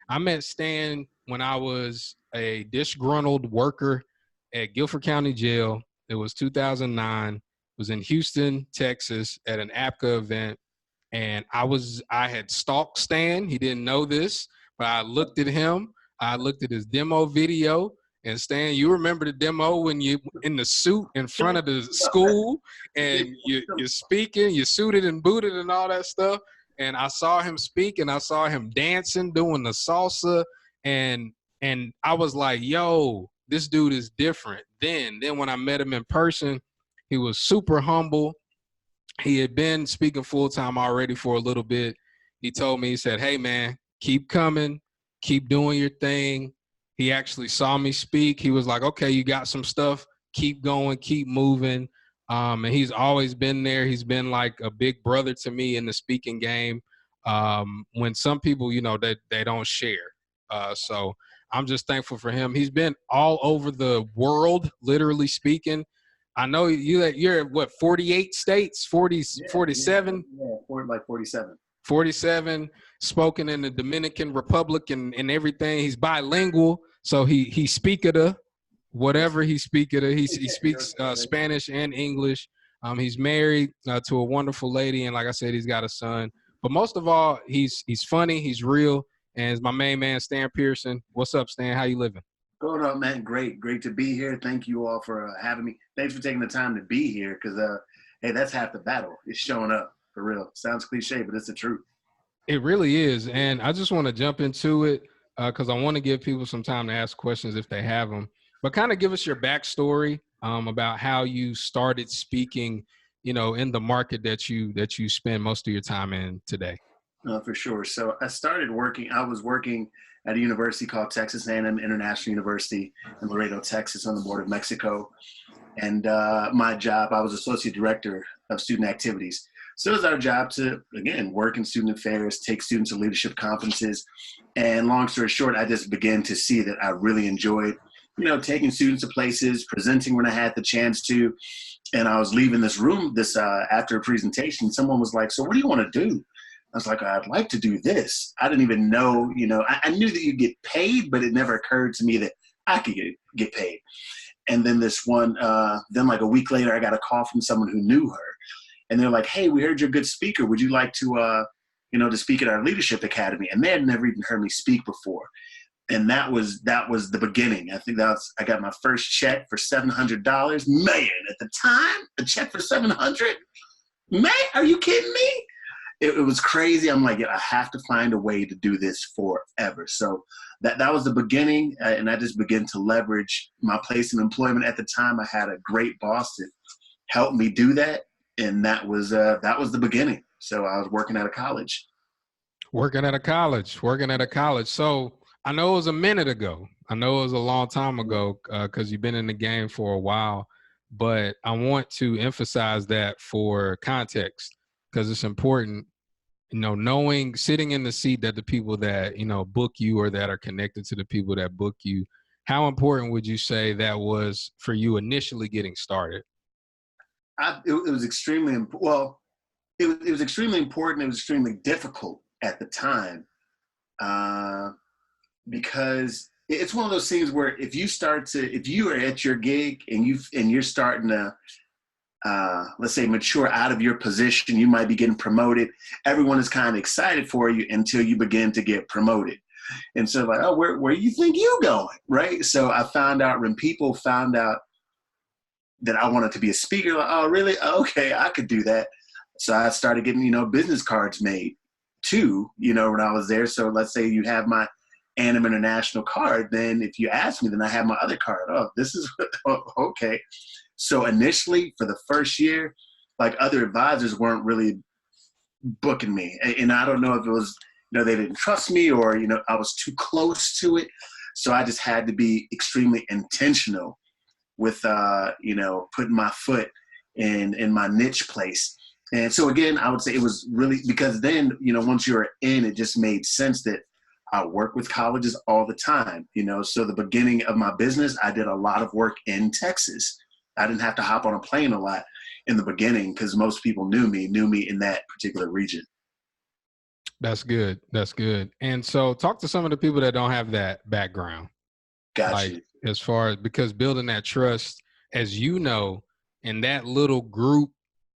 I met Stan when I was a disgruntled worker at Guilford County Jail. It was 2009. It was in Houston, Texas, at an APCA event. And I had stalked Stan. He didn't know this, but I looked at him. I looked at his demo video. And Stan, you remember the demo when you in the suit in front of the school and you're speaking, you're suited and booted and all that stuff. And I saw him speak and I saw him dancing, doing the salsa. And I was like, yo, this dude is different. Then when I met him in person, he was super humble. He had been speaking full time already for a little bit. He told me, he said, hey man, keep coming, keep doing your thing. He actually saw me speak. He was like, okay, you got some stuff, keep going, keep moving. And he's always been there. He's been like a big brother to me in the speaking game. When some people, you know, they don't share. So I'm just thankful for him. He's been all over the world, literally speaking. I know you're at what, 48 states, 47? Yeah, like 47. 47, spoken in the Dominican Republic and everything. He's bilingual, so he speaketh whatever he speaketh. He speaks Spanish and English. He's married to a wonderful lady, and like I said, he's got a son. But most of all, he's funny, he's real, and it's my main man, Stan Pearson. What's up, Stan? How you living? Going on, man. Great to be here. Thank you all for having me. Thanks for taking the time to be here, because hey, that's half the battle. It's showing up. For real. Sounds cliche, but it's the truth. It really is. And I just want to jump into it because I want to give people some time to ask questions if they have them. But kind of give us your backstory about how you started speaking, you know, in the market that you spend most of your time in today. For sure. So I was working at a university called Texas A&M International University in Laredo, Texas, on the border of Mexico. And my job, I was associate director of student activities. So it was our job to, again, work in student affairs, take students to leadership conferences. And long story short, I just began to see that I really enjoyed, you know, taking students to places, presenting when I had the chance to. And I was leaving this room after a presentation. Someone was like, so what do you want to do? I was like, I'd like to do this. I didn't even know, you know, I knew that you get paid, but it never occurred to me that I could get paid. And then then like a week later, I got a call from someone who knew her. And they're like, hey, we heard you're a good speaker. Would you like to, to speak at our leadership academy? And they had never even heard me speak before. And that was the beginning. I think I got my first check for $700. Man, at the time, a check for $700? Man, are you kidding me? It was crazy. I'm like, yeah, I have to find a way to do this forever. So that was the beginning. And I just began to leverage my place in employment. At the time, I had a great boss that helped me do that. And that was the beginning. So I was working at a college. Working at a college. So I know it was a minute ago. I know it was a long time ago because you've been in the game for a while. But I want to emphasize that for context because it's important, you know, sitting in the seat that the people that, you know, book you or that are connected to the people that book you. How important would you say that was for you initially getting started? It was extremely it was extremely important. It was extremely difficult at the time because it's one of those things where if you are at your gig and you're starting to let's say mature out of your position, you might be getting promoted. Everyone is kind of excited for you until you begin to get promoted. And so like, oh, where you think you going, right? So I found out when people found out that I wanted to be a speaker, like, oh, really? Okay, I could do that. So I started getting, you know, business cards made too, you know, when I was there. So let's say you have my A&M International card, then if you ask me, then I have my other card. Oh, this is, okay. So initially for the first year, like other advisors weren't really booking me. And I don't know if it was, you know, they didn't trust me or, you know, I was too close to it. So I just had to be extremely intentional with, you know, putting my foot in my niche place. And so again, I would say it was really, because then, you know, once you're in, it just made sense that I work with colleges all the time, you know. So the beginning of my business, I did a lot of work in Texas. I didn't have to hop on a plane a lot in the beginning because most people knew me in that particular region. That's good. That's good. And so talk to some of the people that don't have that background. Got Like you. as far as because building that trust, as you know, in that little group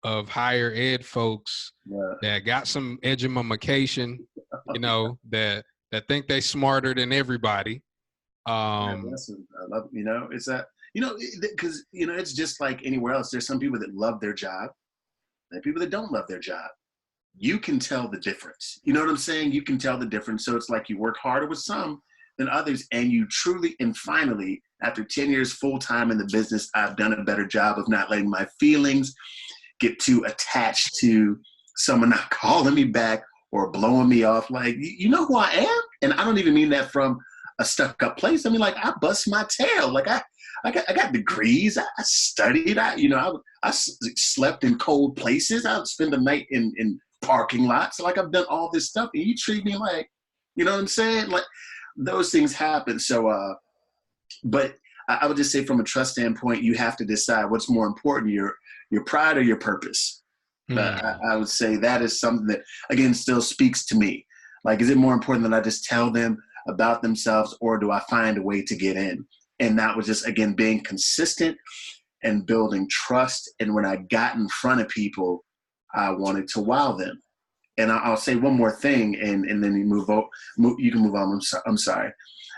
of higher ed folks Yeah. that got some edumacation, that think they smarter than everybody. Yeah, Um, listen, I love, it's that, because, it's just like anywhere else. There's some people that love their job and people that don't love their job. You can tell the difference. You know what I'm saying? You can tell the difference. So it's like you work harder with some than others, and you truly and finally, after 10 years full time in the business, I've done a better job of not letting my feelings get too attached to someone not calling me back or blowing me off. Like, you know who I am? And I don't even mean that from a stuck up place. I mean, like, I bust my tail. Like, I got degrees. I studied. I slept in cold places. I would spend the night in parking lots. Like, I've done all this stuff, and you treat me like, you know what I'm saying? Like, those things happen. So, but I would just say, from a trust standpoint, you have to decide what's more important: your pride or your purpose. I would say that is something that, again, still speaks to me. Like, is it more important that I just tell them about themselves, or do I find a way to get in? And that was just, again, being consistent and building trust. And when I got in front of people, I wanted to wow them. And I'll say one more thing, and then you can move on. I'm sorry.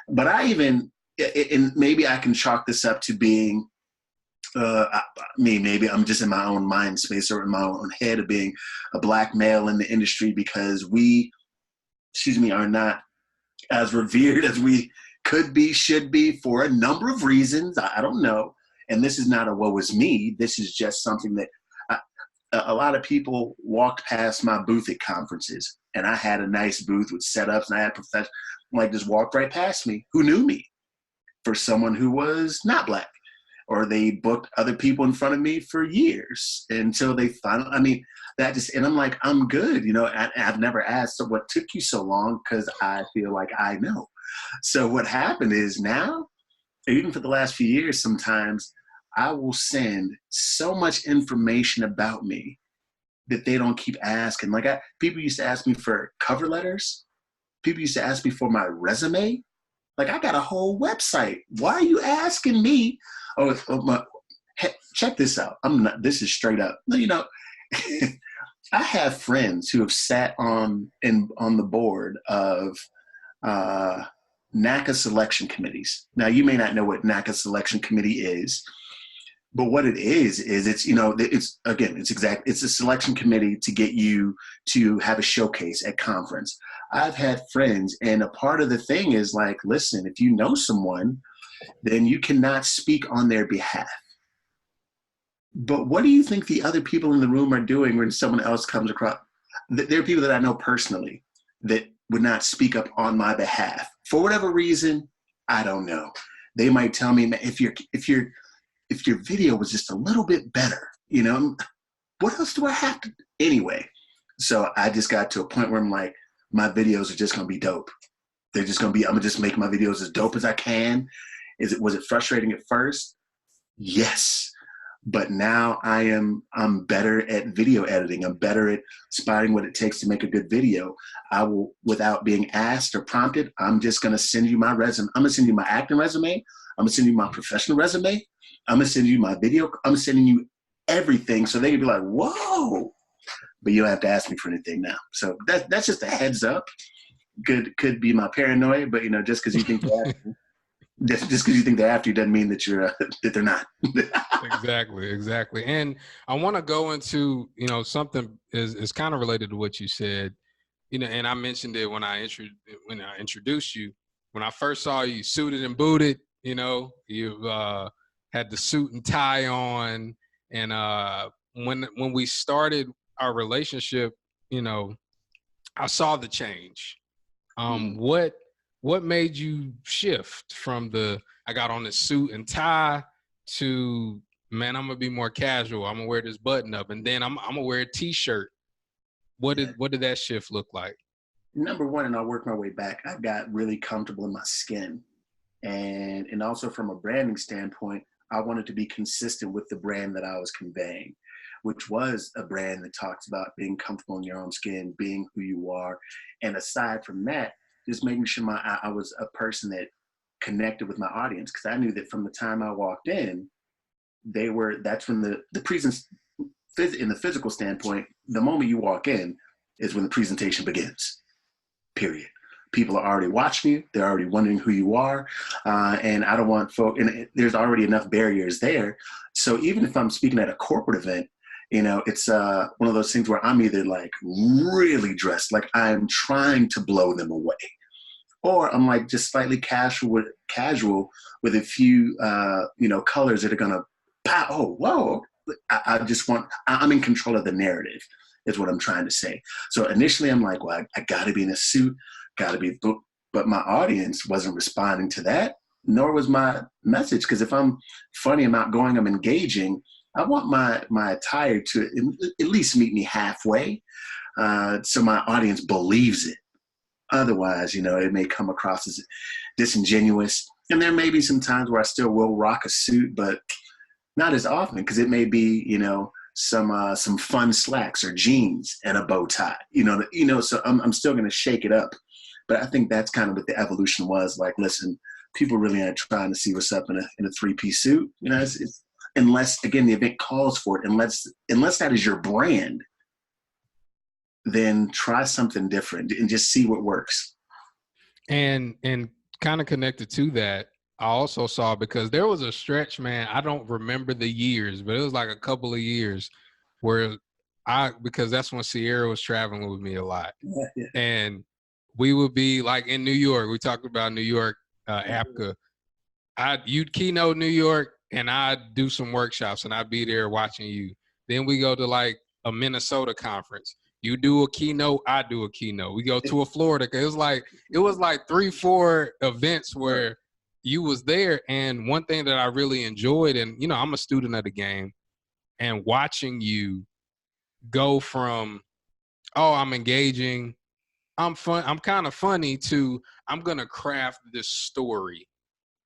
But and maybe I can chalk this up to being maybe I'm just in my own mind space or in my own head of being a Black male in the industry, because we, are not as revered as we could be, should be, for a number of reasons. I don't know. And this is not a woe is me. This is just something that a lot of people walked past my booth at conferences, and I had a nice booth with setups, and I had professionals, like, just walked right past me who knew me for someone who was not Black. Or they booked other people in front of me for years until they finally, and I'm like, I'm good. I've never asked, so what took you so long? Because I feel like I know. So what happened is, now, even for the last few years, sometimes I will send so much information about me that they don't keep asking. Like, people used to ask me for cover letters. People used to ask me for my resume. Like, I got a whole website. Why are you asking me? Check this out. This is straight up. I have friends who have sat on the board of NACA selection committees. Now, you may not know what NACA selection committee is, but what it is it's a selection committee to get you to have a showcase at conference. I've had friends, and a part of the thing is, like, listen, if you know someone, then you cannot speak on their behalf. But what do you think the other people in the room are doing when someone else comes across? There are people that I know personally that would not speak up on my behalf for whatever reason. I don't know. They might tell me, if your video was just a little bit better, what else do I have to anyway? So I just got to a point where I'm like, my videos are just gonna be dope. They're just gonna be. I'm gonna just make my videos as dope as I can. Was it frustrating at first? Yes. But now I'm better at video editing. I'm better at spotting what it takes to make a good video. I will, without being asked or prompted, I'm just going to send you my resume. I'm going to send you my acting resume. I'm going to send you my professional resume. I'm going to send you my video. I'm sending you everything, so they can be like, whoa. But you don't have to ask me for anything now. So that's just a heads up. Could be my paranoia, but just because you think just because you think they're after you doesn't mean that you're that they're not. Exactly. And I want to go into, something is kind of related to what you said, and I mentioned it when I introduced you. When I first saw you suited and booted, you had the suit and tie on. And when we started our relationship, I saw the change. What made you shift from I got on the suit and tie to, man, I'm gonna be more casual. I'm gonna wear this button up, and then I'm gonna wear a t-shirt. What did that shift look like? Number one, and I'll work my way back, I got really comfortable in my skin. And also from a branding standpoint, I wanted to be consistent with the brand that I was conveying. which was a brand that talks about being comfortable in your own skin, being who you are. And aside from that, just making sure I was a person that connected with my audience, because I knew that from the time I walked in, that's when the presence in the physical standpoint, the moment you walk in is when the presentation begins, period. People are already watching you. They're already wondering who you are. And I don't want and there's already enough barriers there. So even if I'm speaking at a corporate event, it's one of those things where I'm either like really dressed, like I'm trying to blow them away, or I'm like just slightly casual with a few, colors that are going to pow. Oh, whoa. I'm in control of the narrative is what I'm trying to say. So initially I'm like, well, I got to be in a suit, got to be, but my audience wasn't responding to that, nor was my message. Because if I'm funny, I'm outgoing, I'm engaging, I want my attire to at least meet me halfway, so my audience believes it. Otherwise, it may come across as disingenuous. And there may be some times where I still will rock a suit, but not as often, because it may be, some fun slacks or jeans and a bow tie, so I'm still going to shake it up. But I think that's kind of what the evolution was. Like, listen, people really aren't trying to see what's up in a 3-piece suit, it's unless, again, the event calls for it, unless that is your brand, then try something different and just see what works. And kind of connected to that, I also saw, because there was a stretch, man, I don't remember the years, but it was like a couple of years where because that's when Sierra was traveling with me a lot. Yeah. And we would be like in New York. We talked about New York, APCA. You'd keynote New York, and I'd do some workshops, and I'd be there watching you. Then we go to like a Minnesota conference. You do a keynote, I do a keynote. We go to a Florida. It was like 3-4 events where you was there. And one thing that I really enjoyed, and I'm a student of the game, and watching you go from, oh, I'm engaging, I'm kind of funny, to I'm gonna craft this story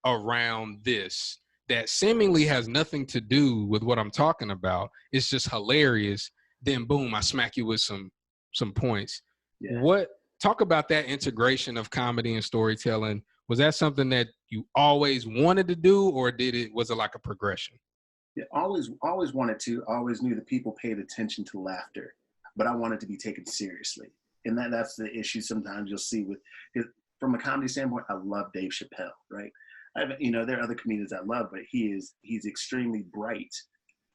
around this that seemingly has nothing to do with what I'm talking about. It's just hilarious. Then boom, I smack you with some points. Yeah. Talk about that integration of comedy and storytelling. Was that something that you always wanted to do, or was it like a progression? Yeah, always wanted to. Always knew that people paid attention to laughter, but I wanted to be taken seriously. And that's the issue sometimes you'll see from a comedy standpoint. I love Dave Chappelle, right? There are other comedians I love, but he's extremely bright.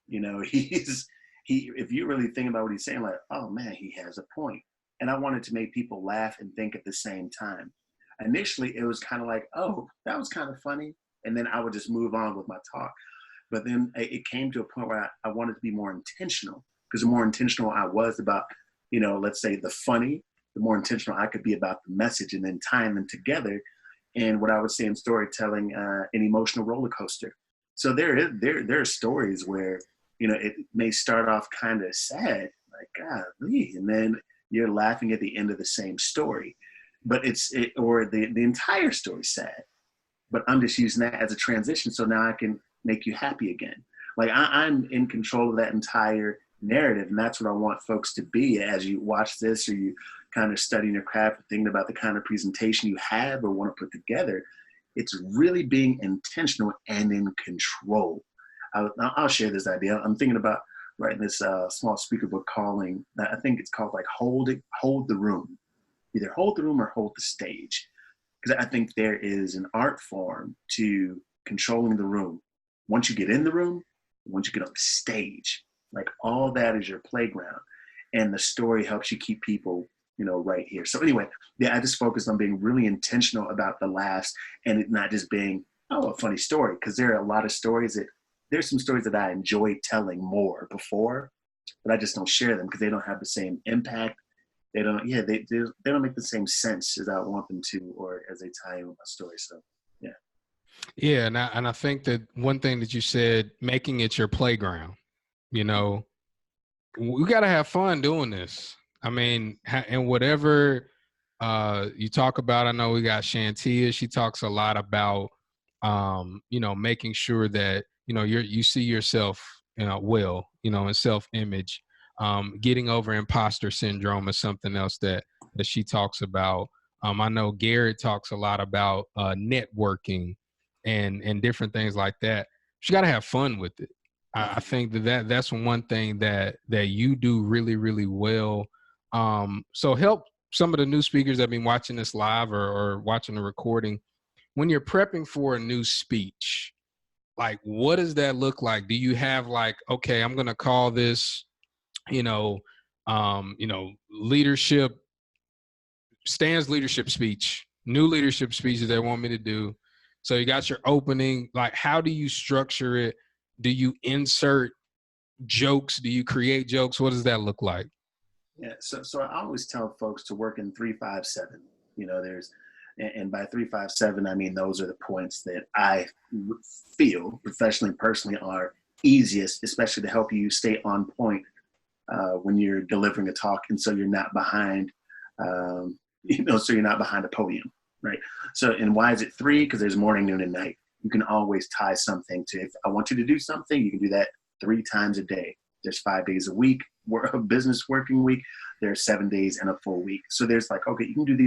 If you really think about what he's saying, like, oh man, he has a point. And I wanted to make people laugh and think at the same time. Initially, it was kind of like, oh, that was kind of funny. And then I would just move on with my talk. But then it came to a point where I wanted to be more intentional, because the more intentional I was about, let's say the funny, the more intentional I could be about the message, and then tying them together. And what I would say in storytelling, an emotional roller coaster. So there are stories where, it may start off kind of sad, like, golly, and then you're laughing at the end of the same story, but or the entire story's sad, but I'm just using that as a transition. So now I can make you happy again. Like I'm in control of that entire narrative. And that's what I want folks to be as you watch this, or you kind of studying your craft, thinking about the kind of presentation you have or want to put together. It's really being intentional and in control. I'll share this idea. I'm thinking about writing this small speaker book I think it's called like Hold the Room. Either hold the room or hold the stage. Because I think there is an art form to controlling the room. Once you get in the room, once you get on the stage, like all that is your playground. And the story helps you keep people, right here. So anyway, yeah, I just focused on being really intentional about the laughs, and it not just being, a funny story. Because there are a lot of stories there's some stories that I enjoy telling more before, but I just don't share them because they don't have the same impact. They don't make the same sense as I want them to, or as they tie in with my story. So, yeah. Yeah, and I think that one thing that you said, making it your playground. We got to have fun doing this. I mean, and whatever you talk about, I know we got Shantia. She talks a lot about, making sure that you see yourself well, and self-image. Getting over imposter syndrome is something else that she talks about. I know Garrett talks a lot about networking and different things like that. You got to have fun with it. I think that's one thing that you do really, really well. So help some of the new speakers that have been watching this live or watching the recording. When you're prepping for a new speech, like, what does that look like? Do you have like, okay, I'm going to call this, leadership, Stan's leadership speech, new leadership speeches they want me to do. So you got your opening, like, how do you structure it? Do you insert jokes? Do you create jokes? What does that look like? Yeah, so I always tell folks to work in 3-5-7. And by 3-5-7, I mean those are the points that I feel professionally, personally, are easiest, especially to help you stay on point when you're delivering a talk, and so you're not behind, so you're not behind a podium, right? So, and why is it 3? Because there's morning, noon, and night. You can always tie something to, if I want you to do something, you can do that 3 times a day. There's 5 days a week, a business working week. There's 7 days in a full week. So there's like, okay, you can do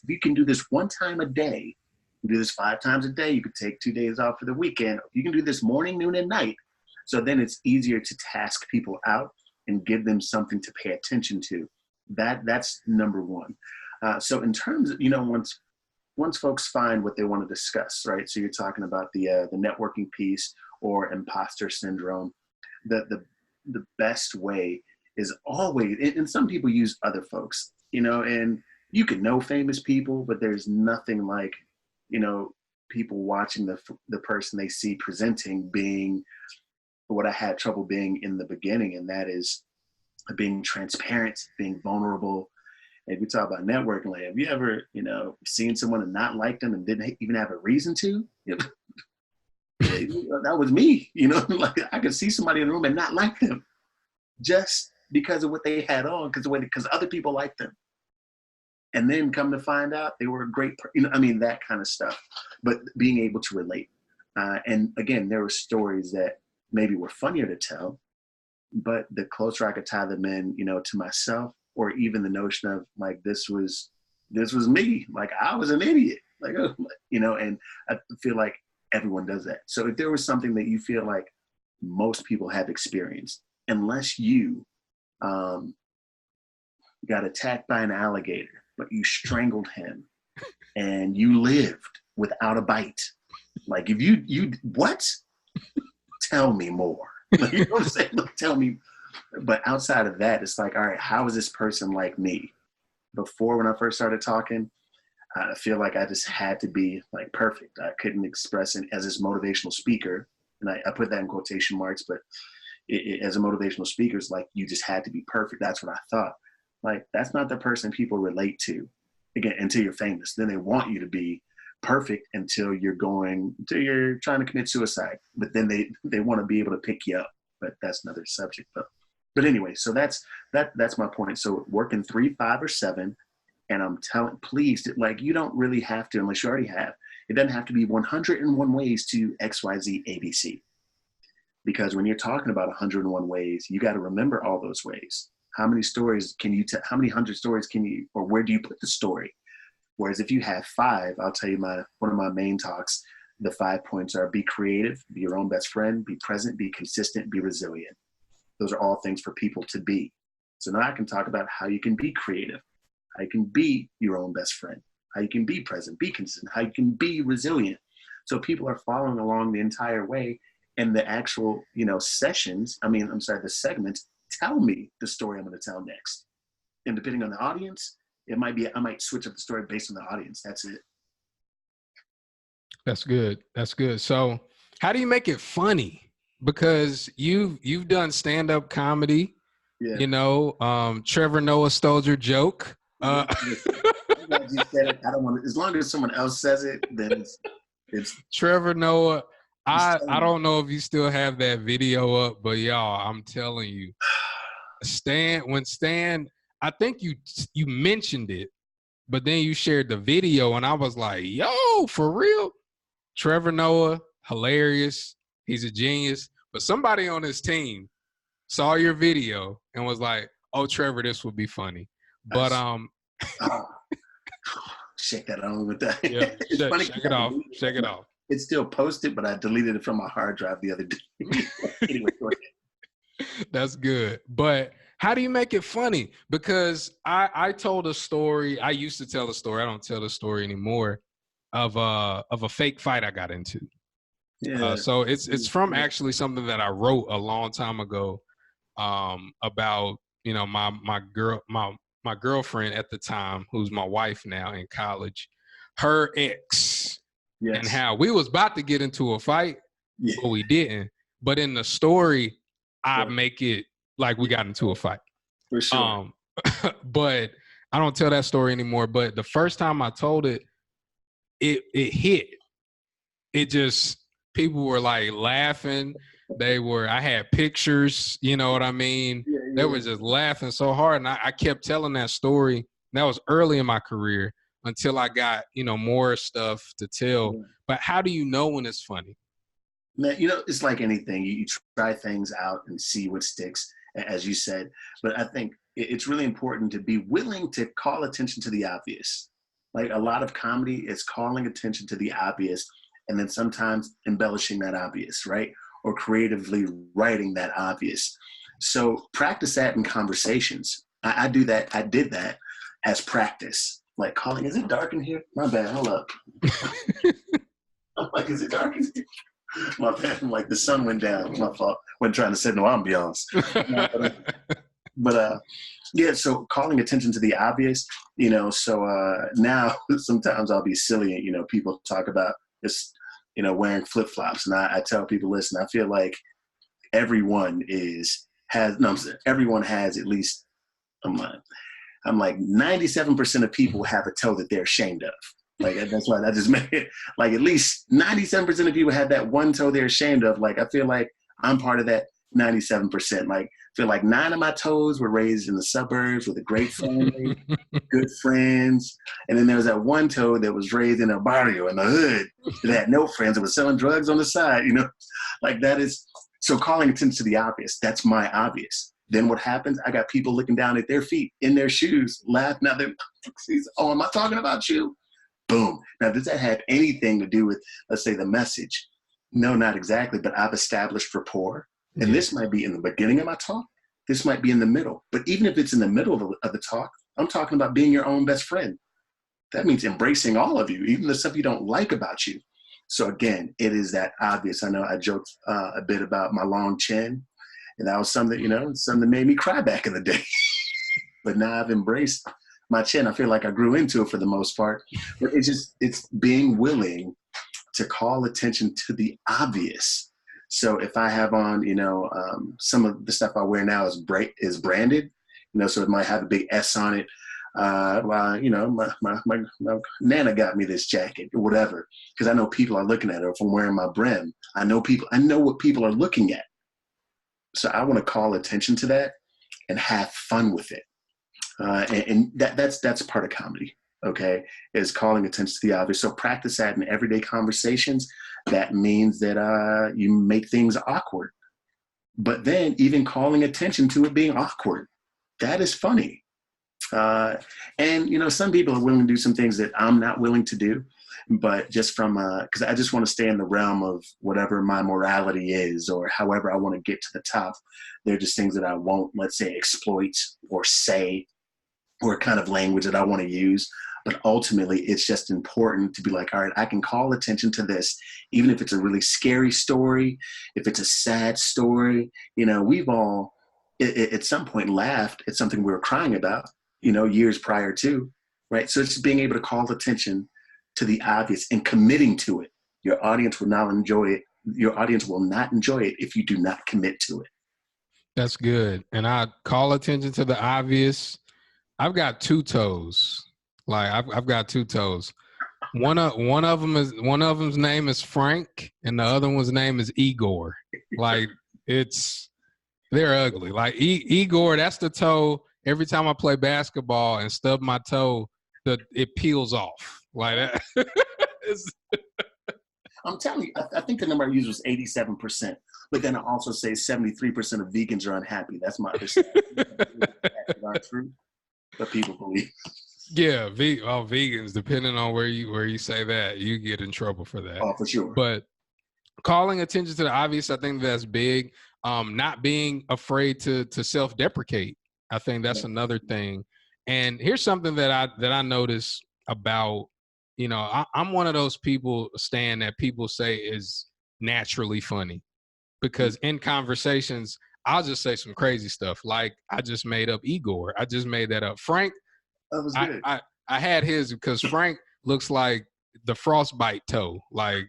you can do this 1 time a day. You can do this 5 times a day. You could take 2 days off for the weekend. You can do this morning, noon, and night. So then it's easier to task people out and give them something to pay attention to. That's number 1. So in terms of, once folks find what they want to discuss, right? So you're talking about the networking piece or imposter syndrome. The best way is always, and some people use other folks, and you can know famous people, but there's nothing like, people watching the person they see presenting being what I had trouble being in the beginning, and that is being transparent, being vulnerable. And we talk about networking, like, have you ever, seen someone and not liked them and didn't even have a reason to? That was me, like I could see somebody in the room and not like them just because of what they had on, because other people liked them. And then come to find out they were a great, that kind of stuff, but being able to relate. And again, there were stories that maybe were funnier to tell, but the closer I could tie them in, to myself, or even the notion of like, this was me, like I was an idiot, like, and I feel like everyone does that. So if there was something that you feel like most people have experienced, unless you got attacked by an alligator, but you strangled him and you lived without a bite, like if you what? Tell me more. Like, you know what I'm saying? Like, tell me. But outside of that, it's like, all right, how is this person like me? Before, when I first started talking, I feel like I just had to be like perfect. I couldn't express it as this motivational speaker. And I put that in quotation marks, but as a motivational speaker, it's like you just had to be perfect. That's what I thought. Like, that's not the person people relate to, again, until you're famous. Then they want you to be perfect until you're trying to commit suicide. But then they want to be able to pick you up. But that's another subject though. But anyway, so that's my point. So work in 3, 5, or 7. And I'm telling, please, like, you don't really have to, unless you already have. It doesn't have to be 101 ways to XYZ ABC. Because when you're talking about 101 ways, you got to remember all those ways. How many stories can you tell? How many 100 stories can you, or where do you put the story? Whereas if you have 5, I'll tell you one of my main talks, the 5 points are: be creative, be your own best friend, be present, be consistent, be resilient. Those are all things for people to be. So now I can talk about how you can be creative, how you can be your own best friend, how you can be present, be consistent, how you can be resilient. So people are following along the entire way. And the actual, the segments tell me the story I'm going to tell next. And depending on the audience, I might switch up the story based on the audience. That's it. That's good. That's good. So how do you make it funny? Because you've done stand-up comedy, Trevor Noah stole your joke. I'm glad you said it. I don't want to, as long as someone else says it, then it's Trevor Noah. I don't know if you still have that video up, but y'all, I'm telling you, Stan, I think you mentioned it, but then you shared the video, and I was like, yo, for real? Trevor Noah, hilarious. He's a genius. But somebody on his team saw your video and was like, "Oh, Trevor, this would be funny." But Oh, shake that on with that. yeah, It's funny. shake it off. Shake it off. It's still posted, but I deleted it from my hard drive the other day. Anyway, go ahead. That's good. But how do you make it funny? Because I told a story. I used to tell a story. I don't tell the story anymore of a fake fight I got into. Yeah. So it's from actually something that I wrote a long time ago about, you know, my girlfriend at the time, who's my wife now in college, her ex, Yes. and how we was about to get into a fight, Yeah. but we didn't. But in the story, I Right. make it like we got into a fight. For sure. But I don't tell that story anymore. But the first time I told it, it hit. It just, people were like laughing. I had pictures, you know what I mean? Yeah, They were just laughing so hard. And I kept telling that story. That was early in my career until I got, you know, more stuff to tell. Yeah. But how do you know when it's funny? Man, you know, it's like anything. You try things out and see what sticks, as you said. But I think it's really important to be willing to call attention to the obvious. Like a lot of comedy is calling attention to the obvious and then sometimes embellishing that obvious, right? Or creatively writing that obvious. So practice that in conversations. I do that. I did that as practice. Like calling, is it dark in here? My bad, hold up. I'm like, is it dark in here? My bad. I'm like, the sun went down. My fault. Wasn't trying to set no ambiance. Yeah, so calling attention to the obvious, you know, so now sometimes I'll be silly, you know, people talk about this, you know, wearing flip-flops. And I tell people, listen, I feel like everyone has at least, I'm like 97% of people have a toe that they're ashamed of. Like, that's why I just made it, like, at least 97% of people have that one toe they're ashamed of. Like, I feel like I'm part of that 97%. Like, I feel like 9 of my toes were raised in the suburbs with a great family, good friends. And then there was that one toe that was raised in a barrio in the hood that had no friends and was selling drugs on the side, you know? Like, that is, so calling attention to the obvious, that's my obvious. Then what happens? I got people looking down at their feet, in their shoes, laughing. Now they're, oh, am I talking about you? Boom. Now, does that have anything to do with, let's say, the message? No, not exactly, but I've established rapport. And this might be in the beginning of my talk. This might be in the middle. But even if it's in the middle of the talk, I'm talking about being your own best friend. That means embracing all of you, even the stuff you don't like about you. So again, it is that obvious. I know I joked a bit about my long chin, and that was something, you know, something that made me cry back in the day. But now I've embraced my chin. I feel like I grew into it for the most part. But it's being willing to call attention to the obvious. So if I have on, you know, some of the stuff I wear now is branded, you know, so it might have a big S on it. Well, you know, my Nana got me this jacket or whatever, because I know people are looking at it. If I'm wearing my brim, I know what people are looking at. So I want to call attention to that and have fun with it. And that's part of comedy, okay, is calling attention to the obvious. So practice that in everyday conversations. That means that you make things awkward. But then even calling attention to it being awkward, that is funny. And, you know, some people are willing to do some things that I'm not willing to do. But just from, because I just want to stay in the realm of whatever my morality is or however I want to get to the top. They're just things that I won't, let's say, exploit or say, or kind of language that I want to use. But ultimately, it's just important to be like, all right, I can call attention to this, even if it's a really scary story, if it's a sad story. You know, we've all, at some point, laughed at something we were crying about, you know, years prior to, right? So it's being able to call attention to the obvious and committing to it. Your audience will not enjoy it. Your audience will not enjoy it if you do not commit to it. That's good. And I call attention to the obvious. I've got 2 toes. Like I've got 2 toes. One of them's name is Frank, and the other one's name is Igor. Like they're ugly. Like Igor, that's the toe. Every time I play basketball and stub my toe, it peels off like that. I'm telling you, I think the number I used was 87%. But then I also say 73% of vegans are unhappy. That's my perspective. That's not true, but people believe. Yeah, vegans, depending on where you say that, you get in trouble for that. Oh, for sure. But calling attention to the obvious, I think that's big. Not being afraid to self-deprecate. I think that's another thing. And here's something that I notice about, I'm one of those people, Stan, that people say is naturally funny, because in conversations, I'll just say some crazy stuff. Like, I just made up Igor. I just made that up. Frank, That was good. I had his because Frank looks like the frostbite toe. Like,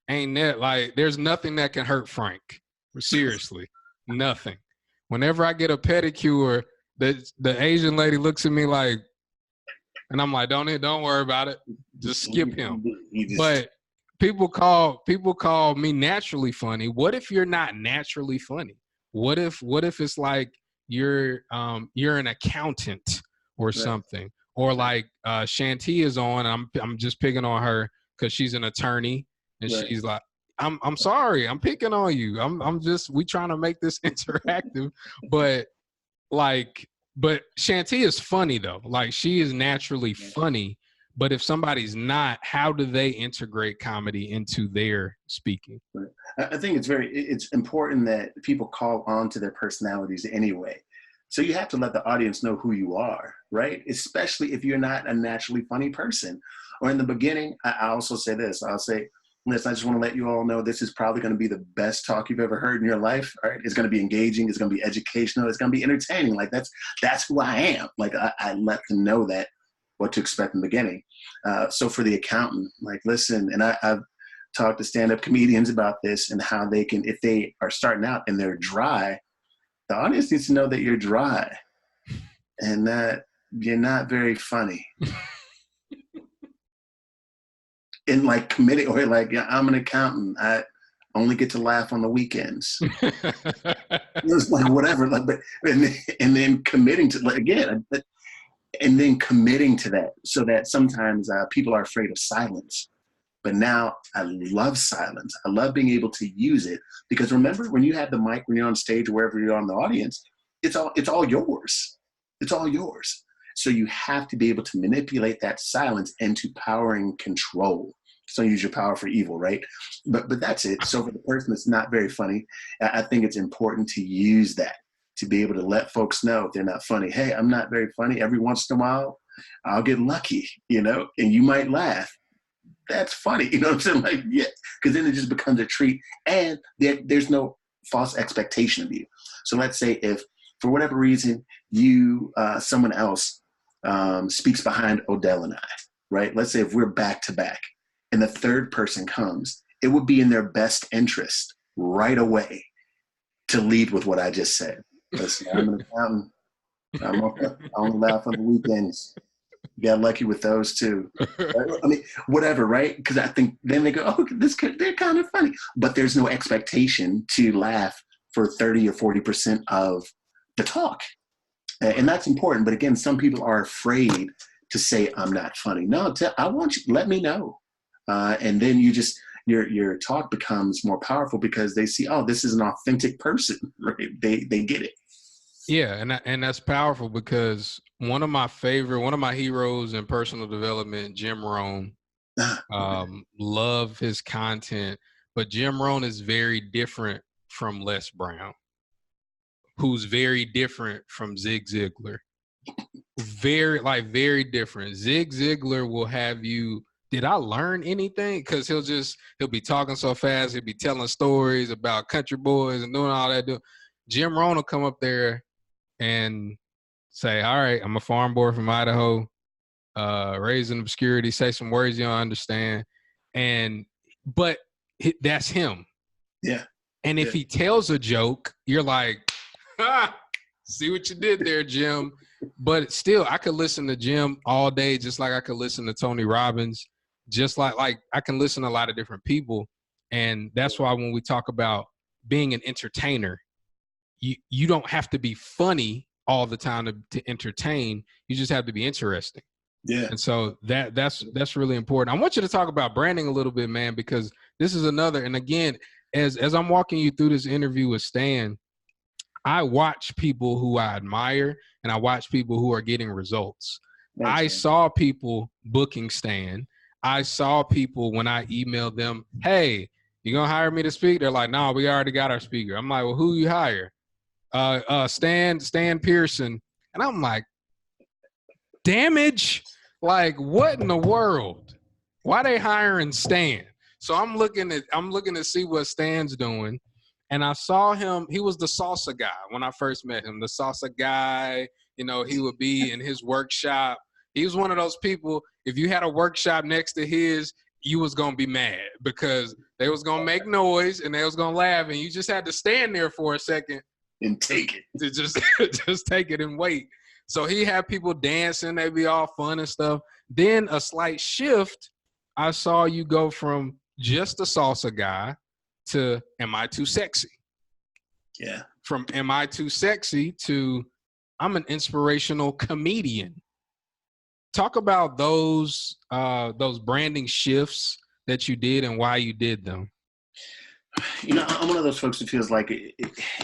ain't that, like, there's nothing that can hurt Frank. Seriously, nothing. Whenever I get a pedicure, the Asian lady looks at me like, and I'm like, don't worry about it. Just skip him. But people call me naturally funny. What if you're not naturally funny? What if it's like you're an accountant or something, or like Shanti is on. I'm just picking on her because she's an attorney, and she's like, I'm sorry, I'm picking on you. We trying to make this interactive, but Shanti is funny though. Like, she is naturally funny. But if somebody's not, how do they integrate comedy into their speaking? I think it's important that people call on to their personalities anyway. So you have to let the audience know who you are, right? Especially if you're not a naturally funny person. Or in the beginning, I also say this. I'll say, listen, I just want to let you all know this is probably going to be the best talk you've ever heard in your life. All right? It's going to be engaging. It's going to be educational. It's going to be entertaining. Like, that's who I am. Like, I let them know that, what to expect in the beginning. So for the accountant, like, listen, and I've talked to stand-up comedians about this and how they can, if they are starting out and they're dry, the audience needs to know that you're dry and that you're not very funny. And like committing, or like, yeah, I'm an accountant. I only get to laugh on the weekends. It's like whatever, like, but and then committing to, like, again, and then committing to that, so that sometimes people are afraid of silence. But now I love silence. I love being able to use it, because remember, when you have the mic, when you're on stage, wherever you're on the audience, it's all yours. It's all yours. So you have to be able to manipulate that silence into power and control. So use your power for evil, right? But that's it. So for the person that's not very funny, I think it's important to use that, to be able to let folks know if they're not funny. Hey, I'm not very funny. Every once in a while, I'll get lucky, and you might laugh. That's funny. You know what I'm saying? Like, yeah, because then it just becomes a treat, and there's no false expectation of you. So let's say if, for whatever reason, someone else speaks behind Odell and I, right? Let's say if we're back to back and the third person comes, it would be in their best interest right away to lead with what I just said. Listen, I'm an accountant. I only laugh on the weekends. Got lucky with those too. I mean, whatever, right? Because I think then they go, oh, they're kind of funny. But there's no expectation to laugh for 30 or 40% of the talk. And that's important. But again, some people are afraid to say, I'm not funny. No, I want you, let me know. And then your talk becomes more powerful because they see, oh, this is an authentic person, right? They get it. Yeah, and that's powerful, because one of my heroes in personal development, Jim Rohn, love his content, but Jim Rohn is very different from Les Brown, who's very different from Zig Ziglar. Very different. Zig Ziglar will have you, did I learn anything? Because he'll be talking so fast, he'll be telling stories about country boys and doing all that. Jim Rohn will come up there and say, all right, I'm a farm boy from Idaho, raised in obscurity, say some words you don't understand. But that's him. Yeah. And if he tells a joke, you're like, see what you did there, Jim. But still, I could listen to Jim all day, just like I could listen to Tony Robbins, just like I can listen to a lot of different people. And that's why when we talk about being an entertainer, you don't have to be funny all the time to entertain. You just have to be interesting. Yeah. And so that's really important. I want you to talk about branding a little bit, man, because this is another, and again, as I'm walking you through this interview with Stan, I watch people who I admire and I watch people who are getting results. Thanks, I man. saw people booking Stan. I saw people when I emailed them, hey, you gonna hire me to speak? They're like, no, we already got our speaker. I'm like, well, who you hire? Stan Pearson. And I'm like, damage? Like, what in the world? Why they hiring Stan? So I'm looking to see what Stan's doing. And I saw him, he was the salsa guy when I first met him. The salsa guy, you know, he would be in his workshop. He was one of those people, if you had a workshop next to his, you was gonna be mad because they was gonna make noise and they was gonna laugh, and you just had to stand there for a second And take it. to just take it and wait. So he had people dancing, they'd be all fun and stuff. Then a slight shift, I saw you go from just a salsa guy to am I too sexy? Yeah. From am I too sexy to I'm an inspirational comedian. Talk about those branding shifts that you did and why you did them. You know, I'm one of those folks who feels like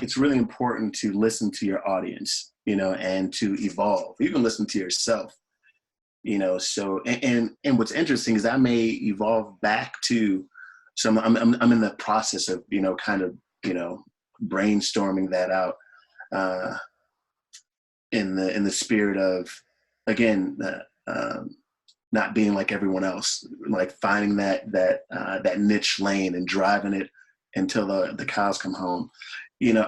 it's really important to listen to your audience, you know, and to evolve, even listen to yourself, you know. So, and what's interesting is I may evolve back to some, I'm in the process of, you know, kind of, you know, brainstorming that out in the spirit of, again, not being like everyone else, like finding that niche lane and driving it until the cows come home. You know,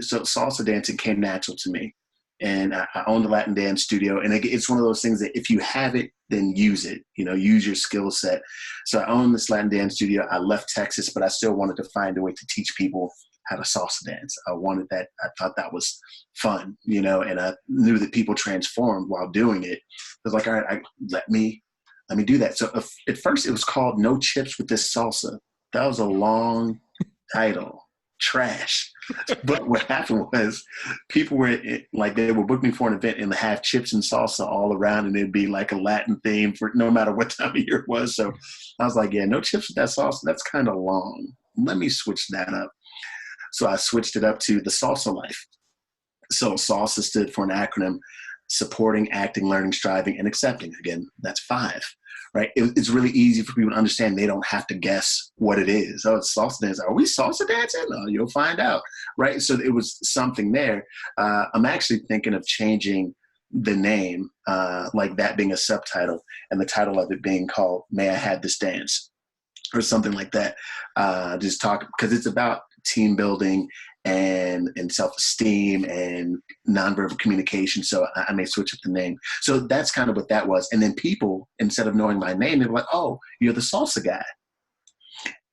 so salsa dancing came natural to me. And I owned a Latin dance studio. And it's one of those things that if you have it, then use it, you know, use your skill set. So I owned this Latin dance studio. I left Texas, but I still wanted to find a way to teach people how to salsa dance. I wanted that. I thought that was fun, you know, and I knew that people transformed while doing it. I was like, all right, let me do that. So at first it was called No Chips with This Salsa. That was a long title, trash. But what happened was people were like, they would book me for an event and have chips and salsa all around, and it'd be like a Latin theme for no matter what time of year it was. So I was like, yeah, no chips with that salsa. That's kind of long. Let me switch that up. So I switched it up to the Salsa Life. So SALSA stood for an acronym: supporting, acting, learning, striving, and accepting. Again, that's 5, right? It's really easy for people to understand. They don't have to guess what it is. Oh, it's salsa dance. Are we salsa dancing? No, you'll find out, right? So it was something there. I'm actually thinking of changing the name, like that being a subtitle, and the title of it being called May I Have This Dance, or something like that. Just talk, because it's about team building and self-esteem and nonverbal communication. So I may switch up the name. So that's kind of what that was. And then people, instead of knowing my name, they were like, oh, you're the salsa guy.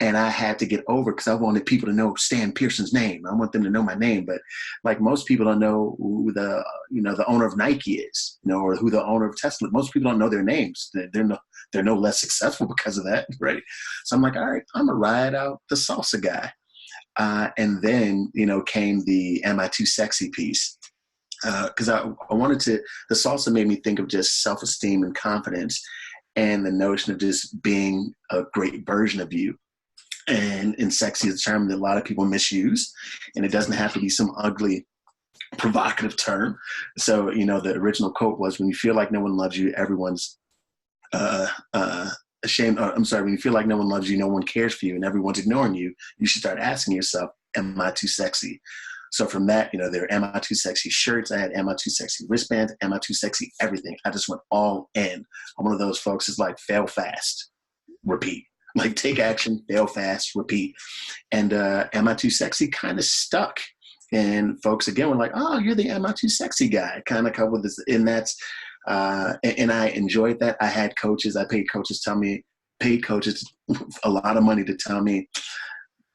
And I had to get over, because I wanted people to know Stan Pearson's name. I want them to know my name. But like most people don't know who the owner of Nike is, you know, or who the owner of Tesla. Most people don't know their names. They're no less successful because of that, right? So I'm like, all right, I'm gonna ride out the salsa guy. And then, you know, came the Am I Too Sexy piece. Because I wanted to, the salsa made me think of just self-esteem and confidence, and the notion of just being a great version of you. And sexy is a term that a lot of people misuse, and it doesn't have to be some ugly, provocative term. So, you know, the original quote was, when you feel like no one loves you, everyone's ashamed. When you feel like no one loves you, no one cares for you, and everyone's ignoring you, you should start asking yourself, am I too sexy? So from that, you know, there are Am I Too Sexy shirts. I had Am I Too Sexy wristbands, Am I Too Sexy everything. I just went all in. I'm one of those folks who's like, fail fast, repeat. Like, take action, fail fast, repeat. And Am I Too Sexy kind of stuck. And folks, again, were like, oh, you're the Am I Too Sexy guy. Kind of come with this. And that's, and I enjoyed that. I had coaches. I paid coaches a lot of money to tell me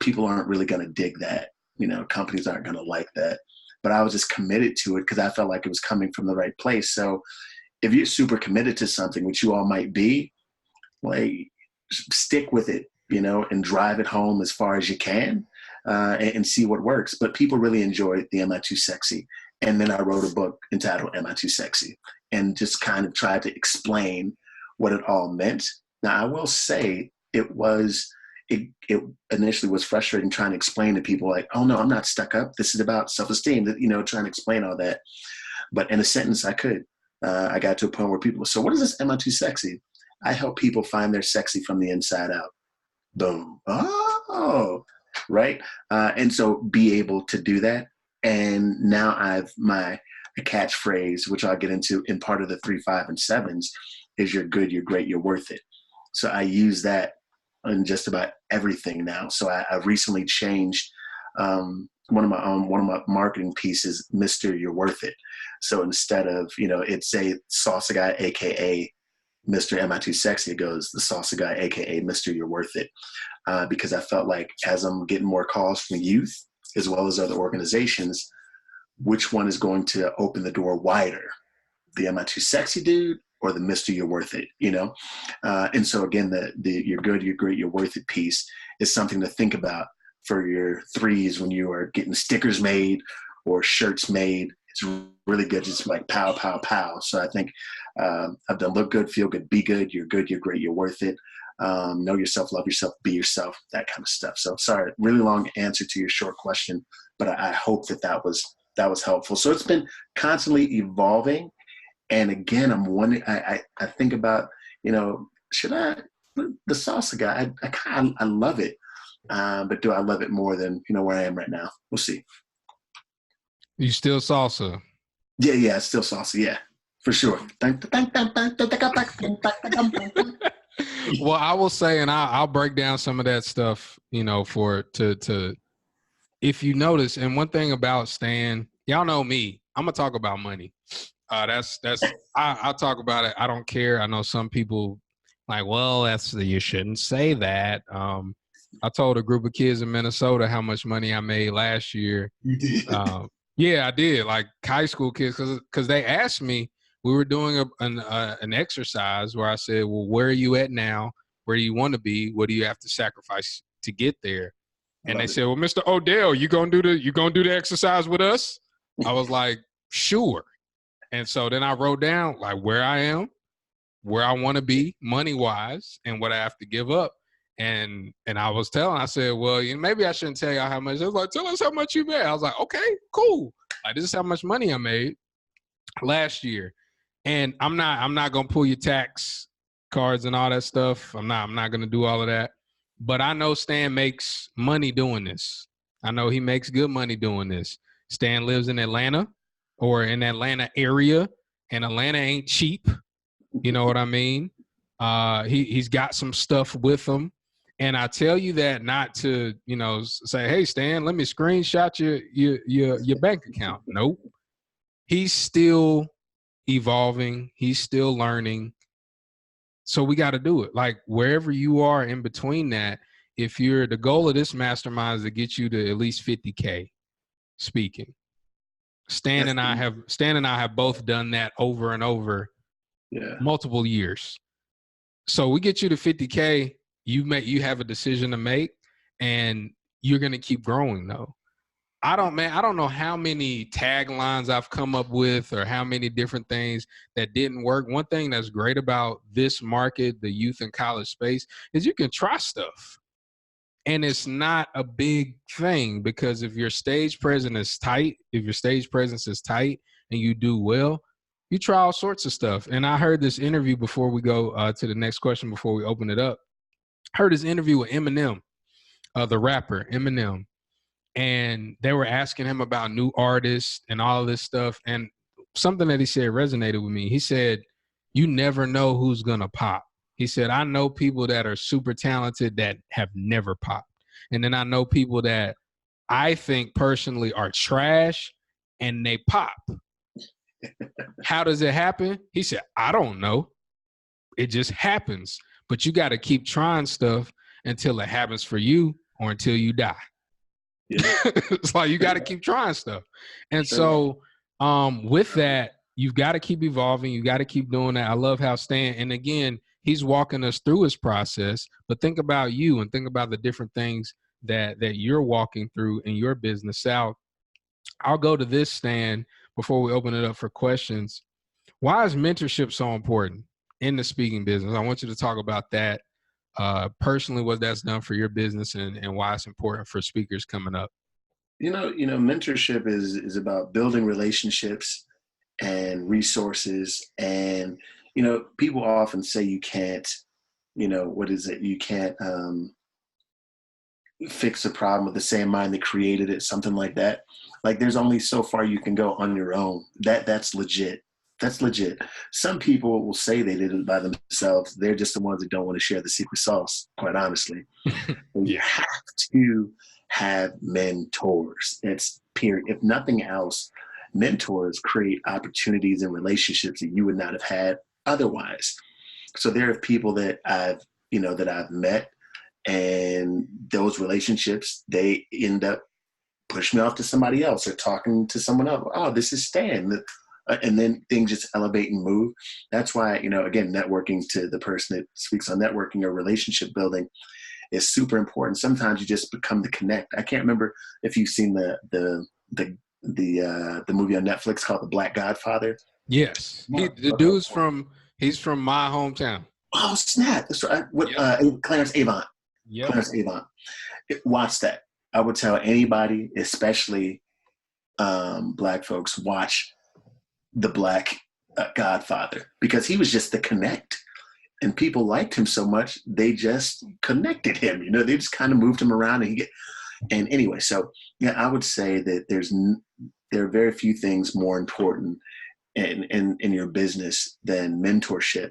people aren't really going to dig that. You know, companies aren't going to like that. But I was just committed to it because I felt like it was coming from the right place. So if you're super committed to something, which you all might be, like, stick with it, you know, and drive it home as far as you can, and see what works. But people really enjoyed the Am I Too Sexy? And then I wrote a book entitled Am I Too Sexy? And just kind of tried to explain what it all meant. Now, I will say it was it initially was frustrating trying to explain to people like, oh no, I'm not stuck up. This is about self-esteem, trying to explain all that. But in a sentence, I could. I got to a point where people, so what is this? Am I too sexy? I help people find their sexy from the inside out. Boom. Oh, right. And so be able to do that. And now I've a catchphrase, which I'll get into in part of the 3, 5, and 7s, is you're good, you're great, you're worth it. So I use that in just about everything now. So I recently changed one of my marketing pieces, Mr. You're Worth It. So instead of, it's a salsa guy, AKA Mr. Am I Too Sexy? It goes the salsa guy, AKA Mr. You're Worth It. Because I felt like as I'm getting more calls from the youth, as well as other organizations, which one is going to open the door wider? The Am I Too Sexy dude or the Mr. You're Worth It, And so again, the you're good, you're great, you're worth it piece is something to think about for your 3s when you are getting stickers made or shirts made. It's really good, just like pow, pow, pow. So I think I've done look good, feel good, be good, you're great, you're worth it. Know yourself, love yourself, be yourself, that kind of stuff. So sorry, really long answer to your short question, but I hope that was helpful. So it's been constantly evolving. And again, I'm wondering, I think about, should I, the salsa guy, I love it. But do I love it more than, where I am right now? We'll see. You still salsa? Yeah, it's still salsa. Yeah, for sure. Well, I will say, and I'll break down some of that stuff, to if you notice, and one thing about Stan, y'all know me, I'm gonna talk about money. I'll talk about it. I don't care. I know some people like, well, you shouldn't say that. I told a group of kids in Minnesota how much money I made last year. You did? Yeah, I did. Like high school kids, because they asked me. We were doing an exercise where I said, well, where are you at now? Where do you want to be? What do you have to sacrifice to get there? And they said, well, Mr. Odell, you gonna do the exercise with us? I was like, sure. And so then I wrote down like where I am, where I want to be money wise, and what I have to give up. And I said, well, maybe I shouldn't tell y'all how much. They was like, tell us how much you made. I was like, okay, cool. Like, this is how much money I made last year. And I'm not gonna pull your tax cards and all that stuff. I'm not gonna do all of that. But I know Stan makes money doing this. I know he makes good money doing this. Stan lives in Atlanta or in Atlanta area, and Atlanta ain't cheap. You know what I mean? He's got some stuff with him. And I tell you that not to, say, hey, Stan, let me screenshot your bank account. Nope. He's still evolving. He's still learning. So we got to do it. Like wherever you are in between that, the goal of this mastermind is to get you to at least 50K speaking. Stan and I have both done that over and over, multiple years. So we get you to 50K. You have a decision to make, and you're going to keep growing though. I don't know how many taglines I've come up with or how many different things that didn't work. One thing that's great about this market, the youth and college space, is you can try stuff. And it's not a big thing because if your stage presence is tight, and you do well, you try all sorts of stuff. And I heard this interview before we go to the next question, before we open it up. I heard this interview with Eminem, the rapper Eminem. And they were asking him about new artists and all of this stuff. And something that he said resonated with me. He said, you never know who's going to pop. He said, I know people that are super talented that have never popped. And then I know people that I think personally are trash and they pop. How does it happen? He said, I don't know. It just happens. But you got to keep trying stuff until it happens for you or until you die. Yeah. It's like you got to keep trying stuff. And so with that, you've got to keep evolving. You got to keep doing that. I love how Stan, and again, he's walking us through his process, but think about you and think about the different things that you're walking through in your business. Sal, I'll go to this, Stan, before we open it up for questions. Why is mentorship so important in the speaking business? I want you to talk about that personally what that's done for your business and why it's important for speakers coming up. Mentorship is about building relationships and resources. And, people often say you can't, what is it? You can't fix a problem with the same mind that created it, something like that. Like there's only so far you can go on your own. That's legit. That's legit. Some people will say they did it by themselves. They're just the ones that don't want to share the secret sauce, quite honestly. You have to have mentors. It's period. If nothing else, mentors create opportunities and relationships that you would not have had otherwise. So there are people that I've met, and those relationships, they end up pushing me off to somebody else or talking to someone else. Oh, this is Stan. And then things just elevate and move. That's why, again, networking, to the person that speaks on networking or relationship building, is super important. Sometimes you just become the connect. I can't remember if you've seen the movie on Netflix called The Black Godfather. Yes, he's from my hometown. Oh snap! That's right. With Clarence Avant. Yep. Clarence Avant. Watch that. I would tell anybody, especially Black folks, watch The Black Godfather, because he was just the connect. And people liked him so much, they just connected him. They just kind of moved him around. And anyway, so yeah, I would say that there are very few things more important in your business than mentorship,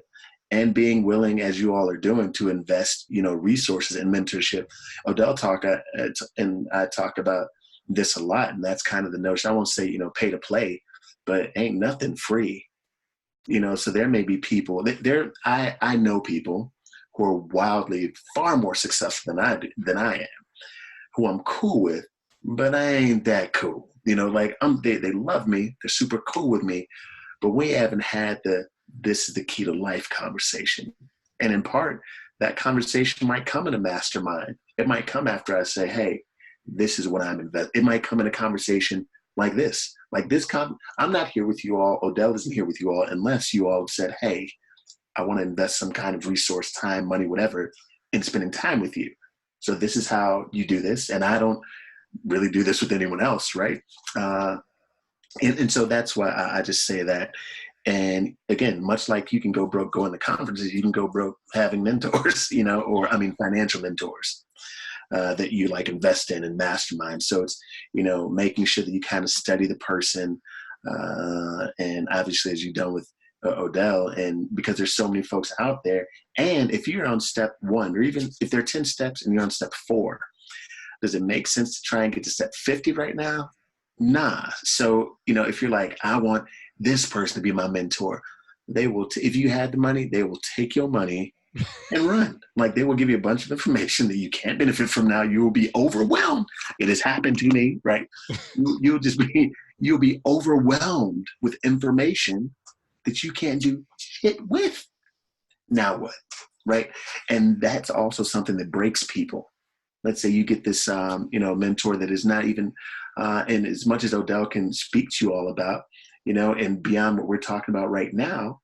and being willing, as you all are doing, to invest, resources in mentorship. Odell talked, and I talked about this a lot, and that's kind of the notion. I won't say, pay to play, but ain't nothing free. So there may be people I know people who are wildly far more successful than I am, who I'm cool with, but I ain't that cool. They love me, they're super cool with me, but we haven't had this is the key to life conversation. And in part, that conversation might come in a mastermind. It might come after I say, hey, this is what I'm investing. It might come in a conversation like this. I'm not here with you all. Odell isn't here with you all unless you all have said, hey, I want to invest some kind of resource, time, money, whatever, in spending time with you. So this is how you do this. And I don't really do this with anyone else, right? And so that's why I just say that. And again, much like you can go broke going to conferences, you can go broke having mentors, financial mentors. That you invest in and mastermind. So it's, making sure that you kind of study the person. And obviously, as you've done with Odell, and because there's so many folks out there. And if you're on step 1, or even if there are 10 steps and you're on step 4, does it make sense to try and get to step 50 right now? Nah. So, if you're like, I want this person to be my mentor, they will, if you had the money, they will take your money and run. They will give you a bunch of information that you can't benefit from now. You will be overwhelmed. It has happened to me, right? You'll be overwhelmed with information that you can't do shit with. Now what, right? And that's also something that breaks people. Let's say you get this, mentor that is not even, and as much as Odell can speak to you all about, and beyond what we're talking about right now,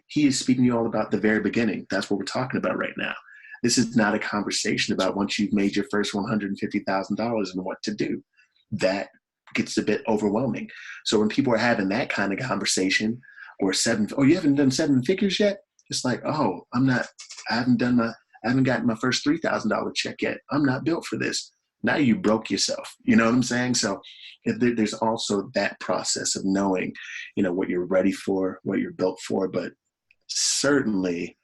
he is speaking to you all about the very beginning. That's what we're talking about right now. This is not a conversation about once you've made your first $150,000 and what to do. That gets a bit overwhelming. So when people are having that kind of conversation, or you haven't done 7 figures yet? It's like, oh, I haven't gotten my first $3,000 check yet. I'm not built for this. Now you broke yourself. You know what I'm saying? So there's also that process of knowing, what you're ready for, what you're built for, but certainly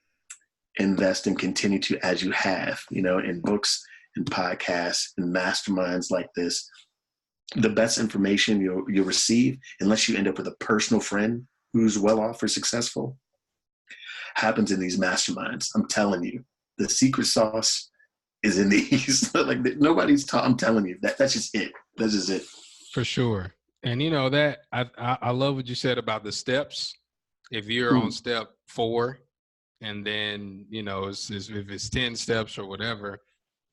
invest and continue to, as you have, in books and podcasts and masterminds like this. The best information you'll receive, unless you end up with a personal friend who's well off or successful, happens in these masterminds. I'm telling you, the secret sauce is in these. Nobody's taught. I'm telling you, that's just it. That's just it. For sure. And that I love what you said about the steps. If you're on step 4, and then, if it's 10 steps or whatever,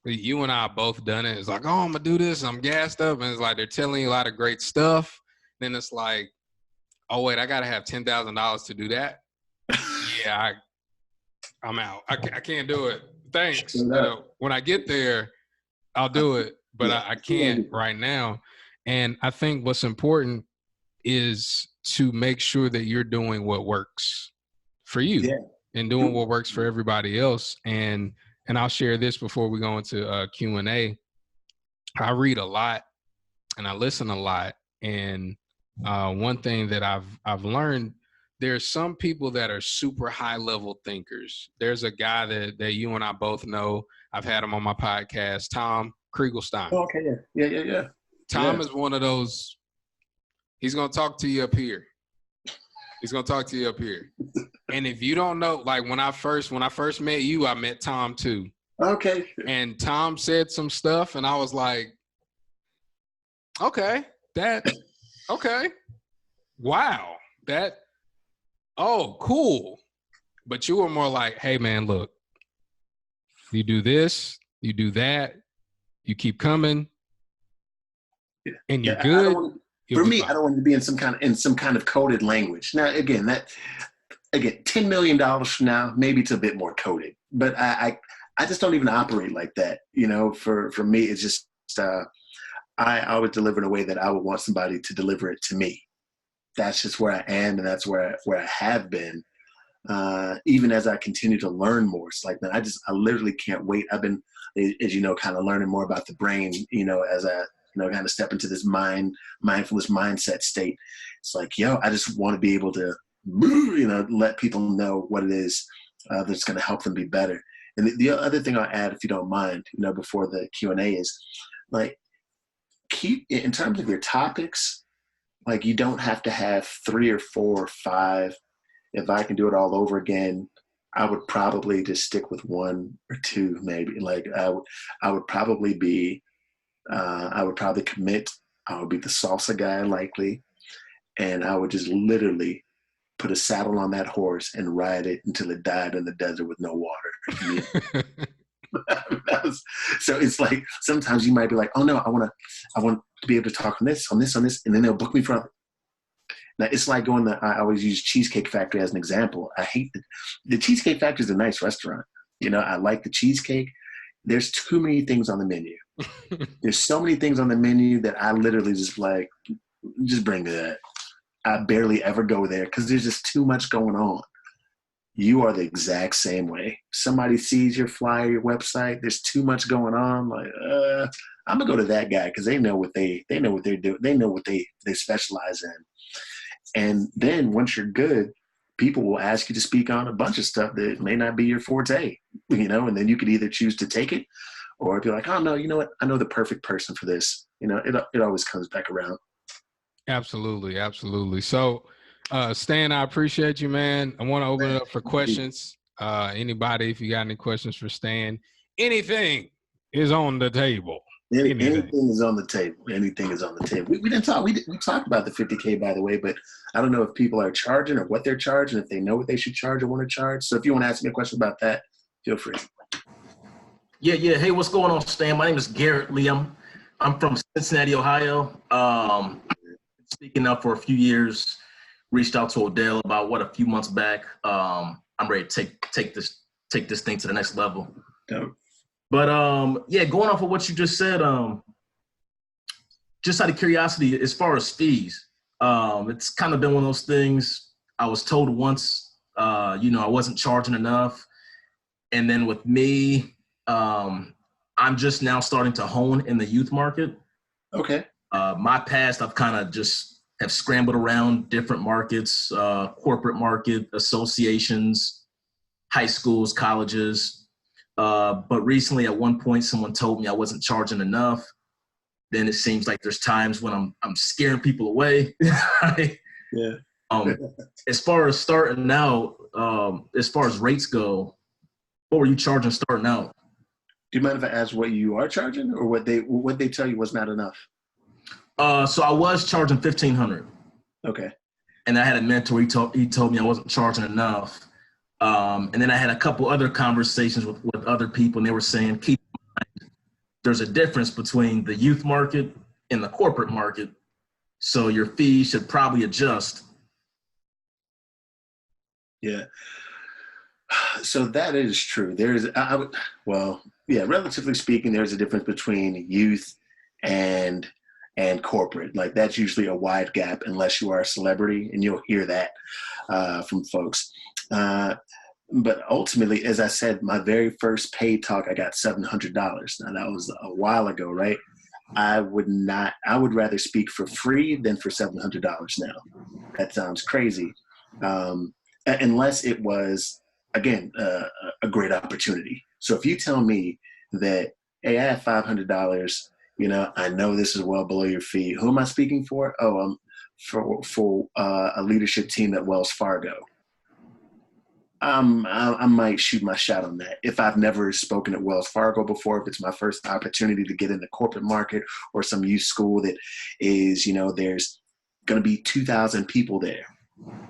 you and I both done it. It's like, oh, I'm going to do this. I'm gassed up. And it's like, they're telling you a lot of great stuff. Then it's like, oh, wait, I got to have $10,000 to do that. Yeah, I'm out. I can't do it. Thanks. When I get there, I'll do it, but I can't right now. And I think what's important is to make sure that you're doing what works for you and doing what works for everybody else. And I'll share this before we go into Q&A. I read a lot and I listen a lot. And one thing that I've learned, there's some people that are super high level thinkers. There's a guy that you and I both know. I've had him on my podcast, Tom Kriegelstein. Oh, okay, yeah. Tom is one of those. He's gonna talk to you up here. And if you don't know, like when I first met you, I met Tom too. Okay. And Tom said some stuff, and I was like, okay, wow, cool. But you were more like, hey man, look, you do this, you do that, you keep coming, and you're good. For me, I don't want to be in some kind of coded language. Now, again, $10 million from now, maybe it's a bit more coded, but I just don't even operate like that. You know, for me, it's just I always deliver in a way that I would want somebody to deliver it to me. That's just where I am, and that's where I have been. Even as I continue to learn more, it's like, man, I literally can't wait. I've been, as you know, kind of learning more about the brain, you know, as I, you know, kind of step into this mindfulness mindset state. It's like, I just want to be able to, you know, let people know what it is that's going to help them be better. And the other thing I'll add, if you don't mind, you know, before the Q&A is, like, keep, in terms of your topics, like, you don't have to have 3 or 4 or 5. If I can do it all over again, I would probably just stick with 1 or 2, maybe. Like, I would probably be, I would probably commit. I would be the salsa guy, likely. And I would just literally put a saddle on that horse and ride it until it died in the desert with no water. So it's like, sometimes you might be like, oh no, I want to be able to talk on this, and then they'll book me for other. Now, it's like I always use Cheesecake Factory as an example. I hate the Cheesecake Factory is a nice restaurant. You know, I like the cheesecake. There's too many things on the menu. There's so many things on the menu that I literally just like, just bring me that. I barely ever go there because there's just too much going on. You are the exact same way. Somebody sees your flyer, your website, there's too much going on. Like, I'm gonna go to that guy because they know what they know what they're doing. They know what they specialize in. And then once you're good, people will ask you to speak on a bunch of stuff that may not be your forte, you know, and then you could either choose to take it or be like, oh no, you know what? I know the perfect person for this. You know, it always comes back around. Absolutely. Absolutely. So, Stan, I appreciate you, man. I want to open it up for questions. Anybody, if you got any questions for Stan, anything is on the table. Anything is on the table. Anything is on the table. We didn't talk. We talked about the 50K, by the way, but I don't know if people are charging or what they're charging, if they know what they should charge or want to charge. So if you want to ask me a question about that, feel free. Yeah. Hey, what's going on, Stan? My name is Garrett Liam. I'm from Cincinnati, Ohio. Speaking up for a few years. Reached out to Odell about a few months back. I'm ready to take this thing to the next level. Dope. But going off of what you just said, just out of curiosity, as far as fees, it's kind of been one of those things. I was told once, I wasn't charging enough, and then with me, I'm just now starting to hone in the youth market. Okay. My past, I've kind of just have scrambled around different markets, corporate market, associations, high schools, colleges. But recently at one point, someone told me I wasn't charging enough. Then it seems like there's times when I'm scaring people away. Yeah. As far as starting out, as far as rates go, what were you charging starting out? Do you mind if I ask what you are charging or what they tell you was not enough? So I was charging $1,500. Okay. And I had a mentor. He told me I wasn't charging enough. And then I had a couple other conversations with other people, and they were saying, keep in mind, there's a difference between the youth market and the corporate market. So your fees should probably adjust. Yeah. So that is true. I would, well, yeah, relatively speaking, there's a difference between youth and corporate. Like that's usually a wide gap unless you are a celebrity, and you'll hear that from folks. But ultimately, as I said, my very first paid talk, I got $700. Now that was a while ago, right? I would rather speak for free than for $700 now. That sounds crazy. Unless it was, again, a great opportunity. So if you tell me that, hey, I have $500, I know this is well below your fee. Who am I speaking for? Oh, for a leadership team at Wells Fargo. I might shoot my shot on that. If I've never spoken at Wells Fargo before, if it's my first opportunity to get in the corporate market or some youth school that is, there's going to be 2,000 people there.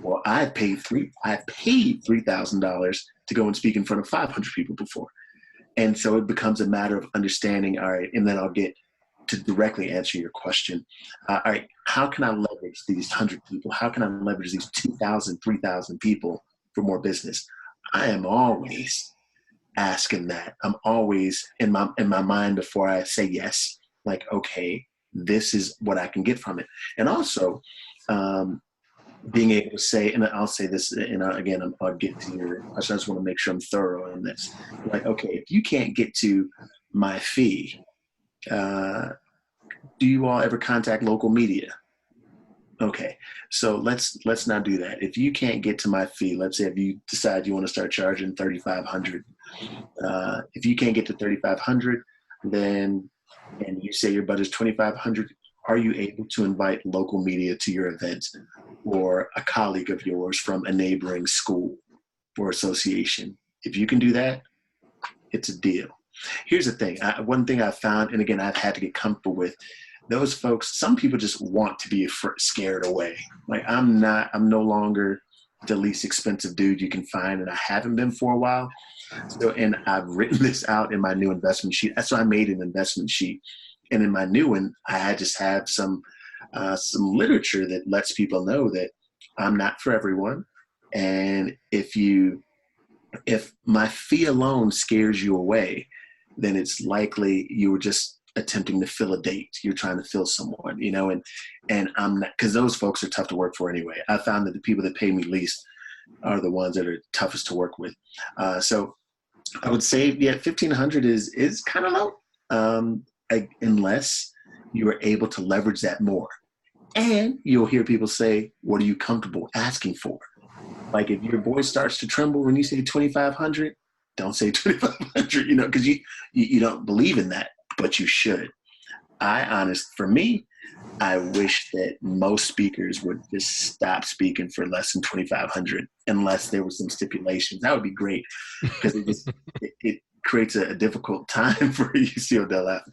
Well, I paid $3,000 to go and speak in front of 500 people before. And so it becomes a matter of understanding, all right, and then I'll get to directly answer your question. All right, how can I leverage these 100 people? How can I leverage these 2,000, 3,000 people for more business? I am always asking that. I'm always in my mind before I say yes, like, okay, this is what I can get from it. And also being able to say, and I'll say this, and again, I'll get to your question. I just want to make sure I'm thorough in this. Like, okay, if you can't get to my fee, do you all ever contact local media? Okay, so let's not do that. If you can't get to my fee, let's say if you decide you want to start charging $3,500, if you can't get to $3,500, then, and you say your budget's $2,500, are you able to invite local media to your event, or a colleague of yours from a neighboring school or association? If you can do that, it's a deal. Here's the thing. One thing I found, and again, I've had to get comfortable with, those folks, some people just want to be scared away. Like I'm no longer the least expensive dude you can find, and I haven't been for a while. So, and I've written this out in my new investment sheet. So I made an investment sheet, and in my new one, I just have some literature that lets people know that I'm not for everyone. And if my fee alone scares you away, then it's likely you were just attempting to fill a date. You're trying to fill someone, and I'm not, because those folks are tough to work for anyway. I found that the people that pay me least are the ones that are toughest to work with. So I would say, yeah, 1,500 is kind of low, unless you are able to leverage that more. And you'll hear people say, what are you comfortable asking for? Like if your voice starts to tremble when you say 2,500, don't say 2,500, because you don't believe in that, but you should. For me, I wish that most speakers would just stop speaking for less than 2,500 unless there was some stipulations. That would be great, because it creates a difficult time for you. See Odell laughing.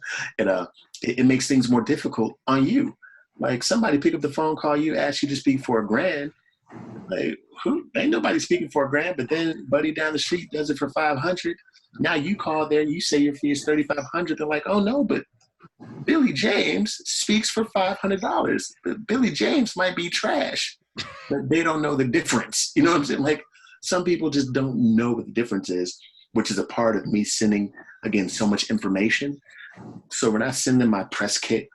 It makes things more difficult on you. Like somebody pick up the phone, call you, ask you to speak for $1,000. Like, ain't nobody speaking for $1,000, but then buddy down the street does it for 500. Now you call there, you say your fee is 3,500. They're like, oh no, but Billy James speaks for $500. But Billy James might be trash, but they don't know the difference. You know what I'm saying? Like some people just don't know what the difference is, which is a part of me sending, again, so much information. So when I send them my press kit,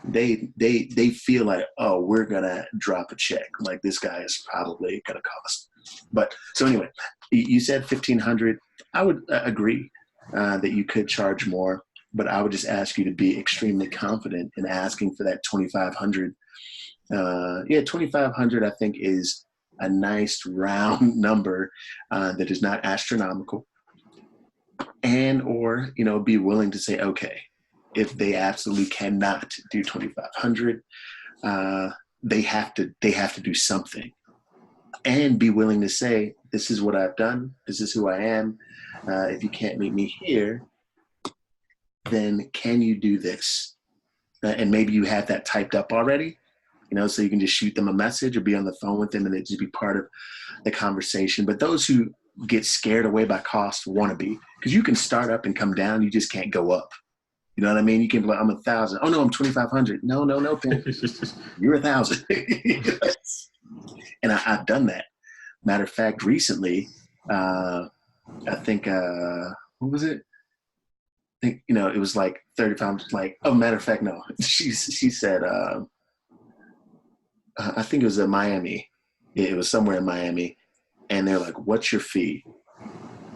they feel like, oh, we're gonna drop a check. Like this guy is probably gonna cost. But so anyway, you said 1,500. I would agree that you could charge more, but I would just ask you to be extremely confident in asking for that 2,500. 2,500 I think is a nice round number that is not astronomical, and or be willing to say, okay, if they absolutely cannot do 2,500, they have to do something, and be willing to say, this is what I've done. This is who I am. If you can't meet me here, then can you do this? And maybe you have that typed up already, so you can just shoot them a message or be on the phone with them and it just be part of the conversation. But those who get scared away by cost want to be, because you can start up and come down. You just can't go up. You know what I mean? You can be like, I'm 1,000. Oh no, I'm 2,500. No, Pam. You're 1,000. And I've done that. Matter of fact, recently, I think, what was it? I think, it was like 30 pounds, like, oh, matter of fact, no. She said, I think it was in Miami. It was somewhere in Miami. And they're like, what's your fee?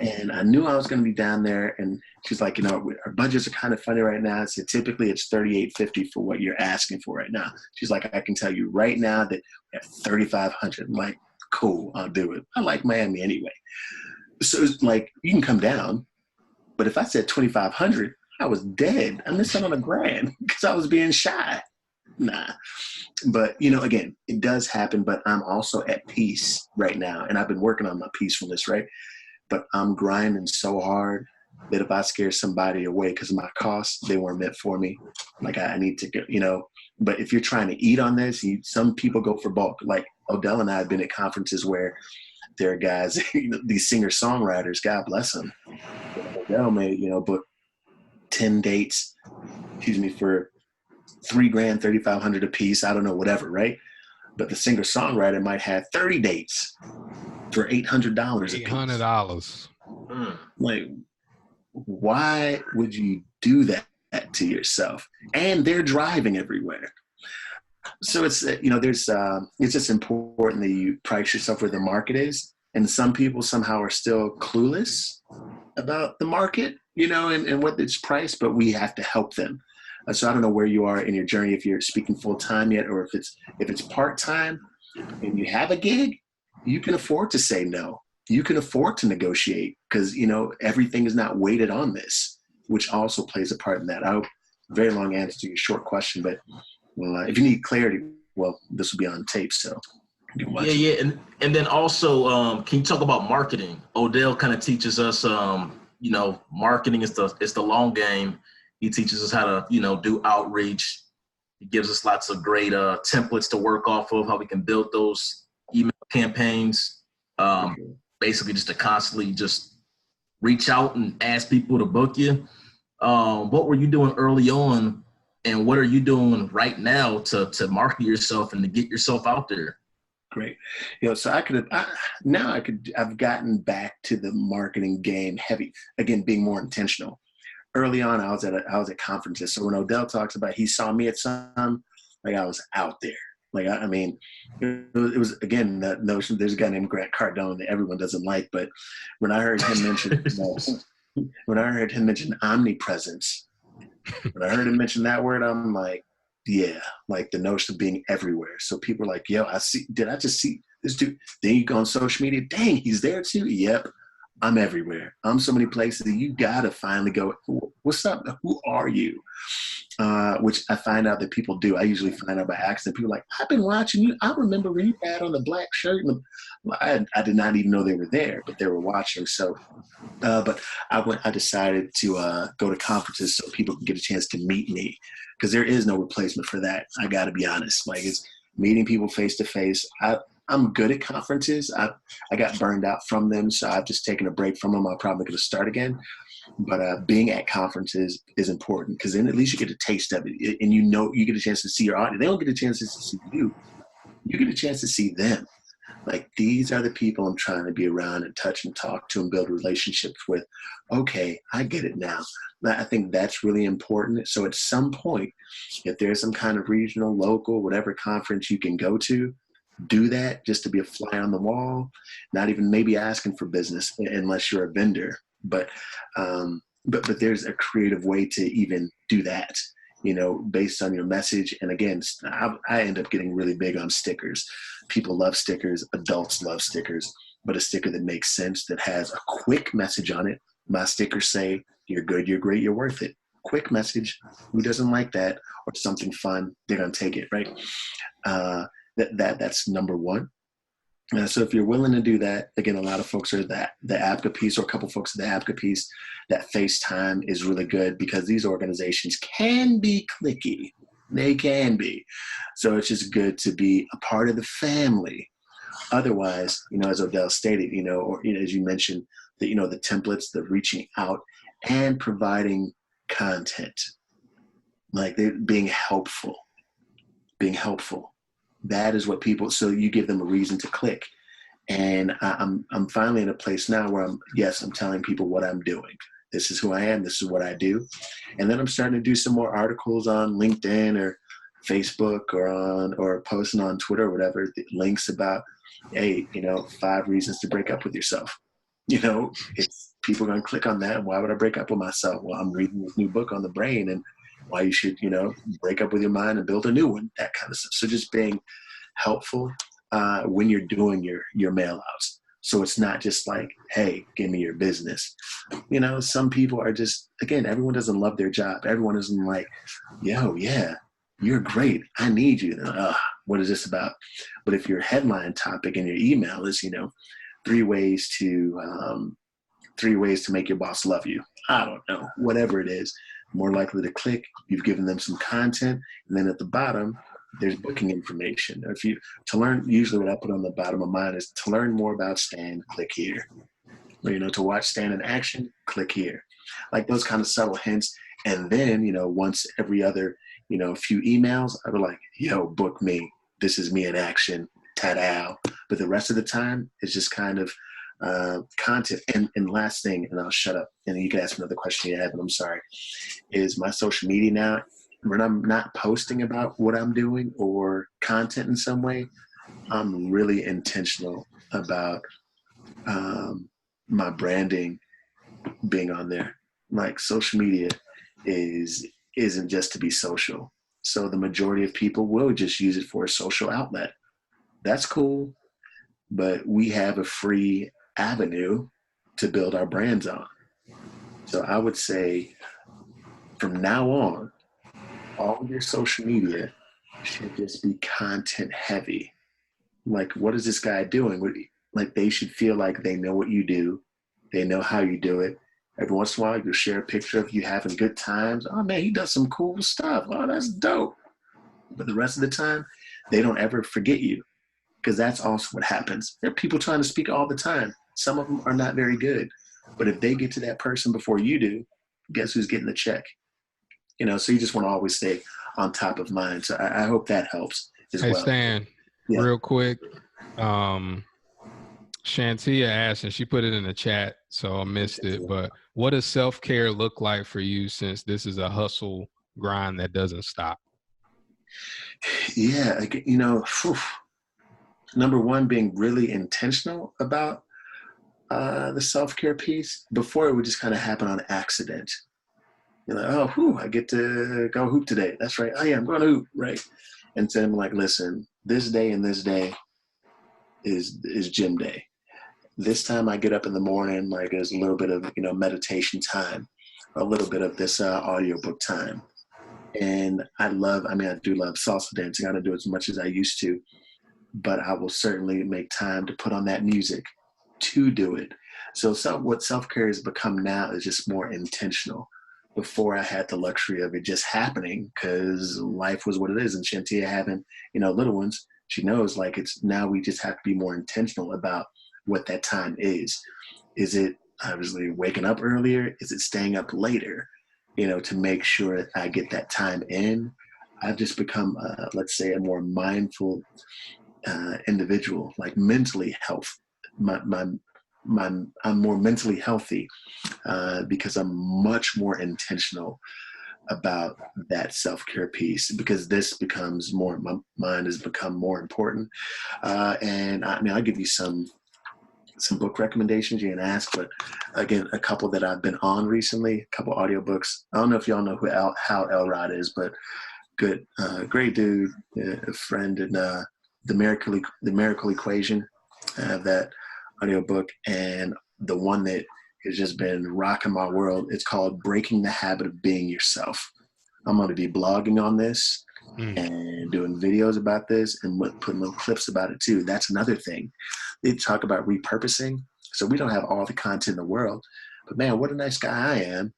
And I knew I was going to be down there. And she's like, our budgets are kind of funny right now. I said, typically it's $3,850 for what you're asking for right now. She's like, I can tell you right now that at $3,500. I'm like, cool, I'll do it. I like Miami anyway. So it's like, you can come down. But if I said $2,500, I was dead. I missed out on $1,000 because I was being shy. Nah. But, again, it does happen, but I'm also at peace right now. And I've been working on my peacefulness, right? But I'm grinding so hard that if I scare somebody away because of my costs, they weren't meant for me. Like I need to go, but if you're trying to eat on this, some people go for bulk. Like Odell and I have been at conferences where there are guys, these singer-songwriters, God bless them. Odell may, book 10 dates, for $3,000, $3,500 a piece. I don't know, whatever, right? But the singer-songwriter might have 30 dates for $800 a piece. $800. Like, why would you do that to yourself? And they're driving everywhere. So it's, there's, it's just important that you price yourself where the market is. And some people somehow are still clueless about the market, and what it's priced, but we have to help them. So I don't know where you are in your journey, if you're speaking full time yet, or if it's part time and you have a gig, you can afford to say no. You can afford to negotiate because, everything is not weighted on this, which also plays a part in that. I hope very long answer to your short question, but if you need clarity, well, this will be on tape, so you can watch it. Yeah. And then also, can you talk about marketing? Odell kind of teaches us, marketing is the long game. He teaches us how to, do outreach. He gives us lots of great templates to work off of, how we can build those email campaigns. Basically just to constantly just reach out and ask people to book you. What were you doing early on, and what are you doing right now to market yourself and to get yourself out there? Great. So I've gotten back to the marketing game heavy, again, being more intentional. Early on, I was at conferences. So when Odell talks about he saw me at some, like I was out there. Like, I mean, it was, again, that notion, there's a guy named Grant Cardone that everyone doesn't like, but when I heard him mention omnipresence, when I heard him mention that word, I'm like, yeah, like the notion of being everywhere. So people are like, yo, did I just see this dude? Then you go on social media, dang, he's there too? Yep, I'm everywhere. I'm so many places. You gotta finally go, what's up? Who are you? Which I find out that people do. I usually find out by accident. People are like, I've been watching you. I remember when you had on the black shirt. And I did not even know they were there, but they were watching. So, but I decided to go to conferences so people can get a chance to meet me, because there is no replacement for that. I got to be honest. Like, it's meeting people face to face. I'm good at conferences. I got burned out from them, so I've just taken a break from them. I'm probably going to start again. But being at conferences is important, because then at least you get a taste of it, and you get a chance to see your audience. They don't get a chance to see you. You get a chance to see them. Like, these are the people I'm trying to be around and touch and talk to and build relationships with. Okay, I get it now. I think that's really important. So at some point, if there's some kind of regional, local, whatever conference you can go to, do that just to be a fly on the wall, not even maybe asking for business unless you're a vendor. But there's a creative way to even do that, based on your message. And again, I end up getting really big on stickers. People love stickers. Adults love stickers. But a sticker that makes sense, that has a quick message on it. My stickers say, you're good, you're great, you're worth it. Quick message. Who doesn't like that? Or something fun, they're going to take it, right? That's number one. So if you're willing to do that, again, a lot of folks are the APCA piece, or a couple folks at the APCA piece. That FaceTime is really good, because these organizations can be cliquey. They can be. So it's just good to be a part of the family. Otherwise, as Odell stated, or as you mentioned, the templates, the reaching out and providing content, like being helpful. That is what people, so you give them a reason to click. And I'm finally in a place now where I'm telling people what I'm doing. This is who I am. This is what I do. And then I'm starting to do some more articles on LinkedIn or Facebook or posting on Twitter or whatever, links about, hey, 5 reasons to break up with yourself. It's people are going to click on that. Why would I break up with myself? Well, I'm reading this new book on the brain and why you should, break up with your mind and build a new one, that kind of stuff. So just being helpful when you're doing your mail outs. So it's not just like, hey, give me your business. Some people are just, again, everyone doesn't love their job. Everyone isn't like, yo, yeah, you're great. I need you. What is this about? But if your headline topic in your email is, 3 ways to make your boss love you. I don't know, whatever it is, more likely to click. You've given them some content. And then at the bottom, there's booking information. To learn, usually what I put on the bottom of mine is to learn more about Stan, click here. Or, to watch Stan in action, click here. Like those kind of subtle hints. And then, once every other, few emails, I was like, yo, book me. This is me in action. Ta-da. But the rest of the time, it's just kind of content. And last thing, and I'll shut up, and you can ask another question you have, and I'm sorry, is my social media now, when I'm not posting about what I'm doing or content in some way, I'm really intentional about my branding being on there. Like social media isn't just to be social. So the majority of people will just use it for a social outlet. That's cool, but we have a free avenue to build our brands on. So I would say from now on, all of your social media should just be content heavy. Like, what is this guy doing? Like, they should feel like they know what you do. They know how you do it. Every once in a while, you'll share a picture of you having good times. Oh, man, he does some cool stuff. Oh, that's dope. But the rest of the time, they don't ever forget you, because that's also what happens. There are people trying to speak all the time. Some of them are not very good. But if they get to that person before you do, guess who's getting the check? So you just want to always stay on top of mind. So I hope that helps as well. Hey, Stan, real quick. Shantia asked, and she put it in the chat, so I missed it. But what does self-care look like for you, since this is a hustle grind that doesn't stop? Yeah, number one, being really intentional about the self-care piece. Before, it would just kind of happen on accident. You're like, I get to go hoop today. That's right. Oh yeah, I'm going to hoop, right? And so I'm like, listen, this day and this day is gym day. This time I get up in the morning, like there's a little bit of, meditation time, a little bit of this audiobook time. And I do love salsa dancing. I don't do it as much as I used to, but I will certainly make time to put on that music to do it. So what self-care has become now is just more intentional. Before, I had the luxury of it just happening because life was what it is. And Shantia having, little ones, she knows, like, it's now we just have to be more intentional about what that time is. Is it obviously waking up earlier? Is it staying up later, to make sure I get that time in? I've just become, let's say, a more mindful individual, like mentally health. I'm more mentally healthy because I'm much more intentional about that self-care piece, because this becomes more, my mind has become more important. And I'll give you some book recommendations you can ask, but again, a couple that I've been on recently, a couple audiobooks. I don't know if y'all know who Hal Elrod is, but good, great dude, a friend in the Miracle Equation, that audiobook. And the one that has just been rocking my world, it's called Breaking the Habit of Being Yourself. I'm going to be blogging on this and doing videos about this and putting little clips about it too. That's another thing. They talk about repurposing. So we don't have all the content in the world, but man, what a nice guy I am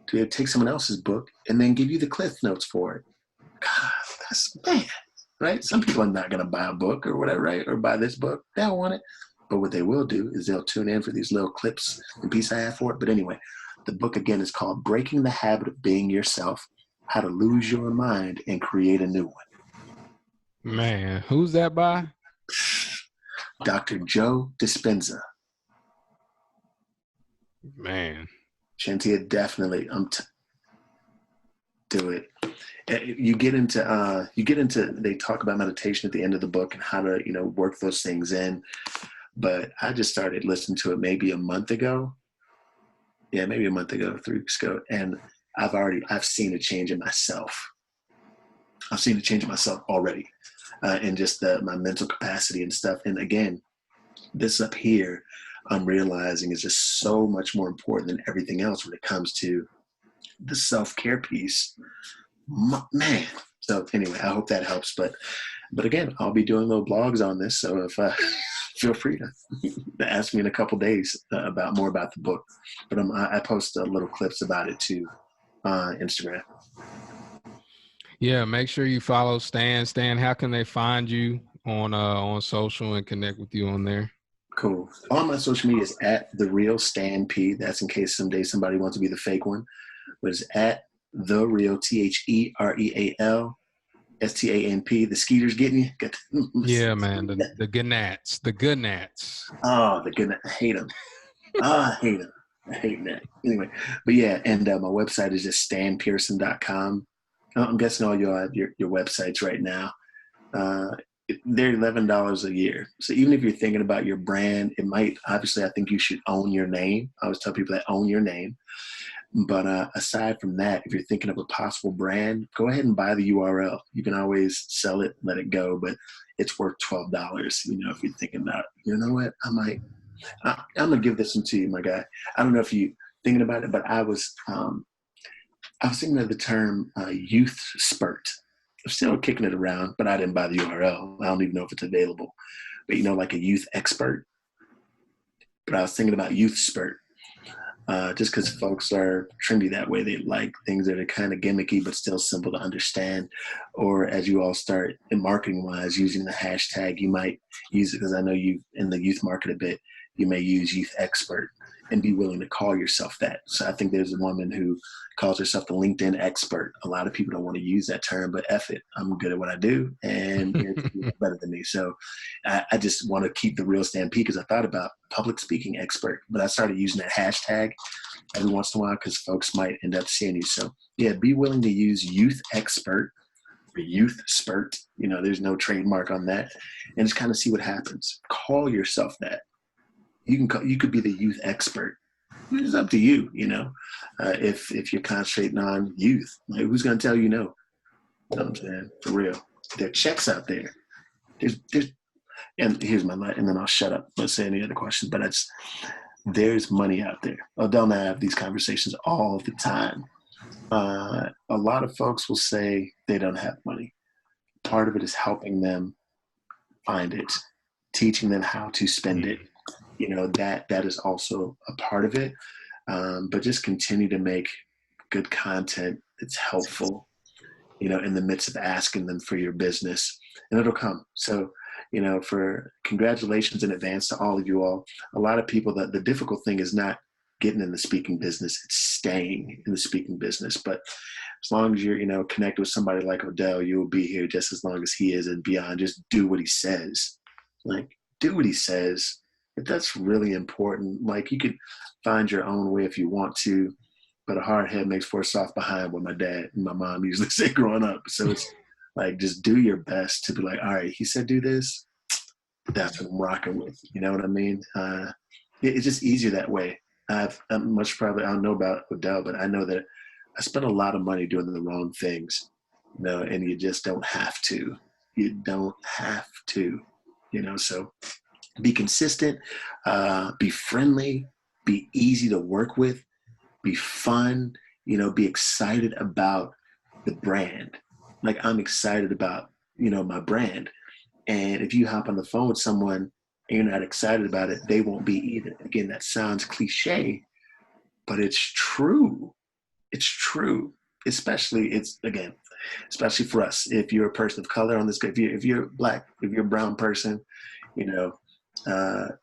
to take someone else's book and then give you the cliff notes for it. God, that's man, right? Some people are not going to buy a book or whatever, right? Or buy this book. They don't want it. But what they will do is they'll tune in for these little clips and piece I have for it. But anyway, the book again is called Breaking the Habit of Being Yourself: How to Lose Your Mind and Create a New One. Man, who's that by? Dr. Joe Dispenza. Man. Shantia, definitely. Do it. You get into, they talk about meditation at the end of the book and how to, work those things in. But I just started listening to it maybe a month ago. Yeah, maybe a month ago, 3 weeks ago. And I've seen a change in myself. I've seen a change in myself already. And just my mental capacity and stuff. And again, this up here, I'm realizing is just so much more important than everything else when it comes to the self-care piece. Man. So anyway, I hope that helps. But again, I'll be doing little blogs on this. So if feel free to ask me in a couple days about more about the book. But I post little clips about it too on Instagram. Yeah, make sure you follow Stan. Stan, how can they find you on social and connect with you on there? Cool. All my social media is at the real Stan P. That's in case someday somebody wants to be the fake one. But it's at the real TheReal STANP. The Skeeter's getting you. Yeah, man. The good nats. The good nats. Oh, the good. I hate them. I hate them. I hate that. Anyway, but yeah, and my website is just stanpearson.com. I'm guessing all you all have your websites right now. They're $11 a year. So even if you're thinking about your brand, it might, obviously, I think you should own your name. I always tell people that own your name. But aside from that, if you're thinking of a possible brand, go ahead and buy the URL. You can always sell it, let it go, but it's worth $12. If you're thinking about, you know what, I'm going to give this one to you, my guy. I don't know if you're thinking about it, but I was thinking of the term youth spurt. I'm still kicking it around, but I didn't buy the URL. I don't even know if it's available. But, like a youth expert. But I was thinking about youth spurt. Just because folks are trendy that way. They like things that are kind of gimmicky, but still simple to understand. Or as you all start in marketing wise, using the hashtag, you might use it, because I know you in the youth market a bit, you may use youth expert and be willing to call yourself that. So I think there's a woman who calls herself the LinkedIn expert. A lot of people don't want to use that term, but F it. I'm good at what I do, and you're better than me. So I just want to keep the real Stan P, because I thought about public speaking expert, but I started using that hashtag every once in a while because folks might end up seeing you. So yeah, be willing to use youth expert or youth spurt. There's no trademark on that, and just kind of see what happens. Call yourself that. You could be the youth expert. It's up to you, if you're concentrating on youth. Like, who's going to tell you no? You know what I'm saying? For real. There are checks out there. And here's my line, and then I'll shut up. Let's say any other questions. But there's money out there. Odell and I have these conversations all the time. A lot of folks will say they don't have money. Part of it is helping them find it, teaching them how to spend it. That is also a part of it. But just continue to make good content that's helpful, in the midst of asking them for your business, and it'll come. So, for congratulations in advance to all of you all. A lot of people, the difficult thing is not getting in the speaking business, it's staying in the speaking business. But as long as you're, connected with somebody like Odell, you will be here just as long as he is and beyond. Just do what he says. Do what he says. That's really important. You could find your own way if you want to, but a hard head makes for a soft behind, what my dad and my mom usually say growing up. So it's just do your best to be like, all right, he said do this. That's what I'm rocking with. You know what I mean? It's just easier that way. I'm much probably, I don't know about Odell, but I know that I spent a lot of money doing the wrong things, and you just don't have to. You don't have to, so be consistent, be friendly, be easy to work with, be fun, be excited about the brand. I'm excited about, my brand. And if you hop on the phone with someone and you're not excited about it, they won't be either. Again, that sounds cliche, but it's true. It's true. Especially for us. If you're a person of color on this, if you're Black, if you're a brown person,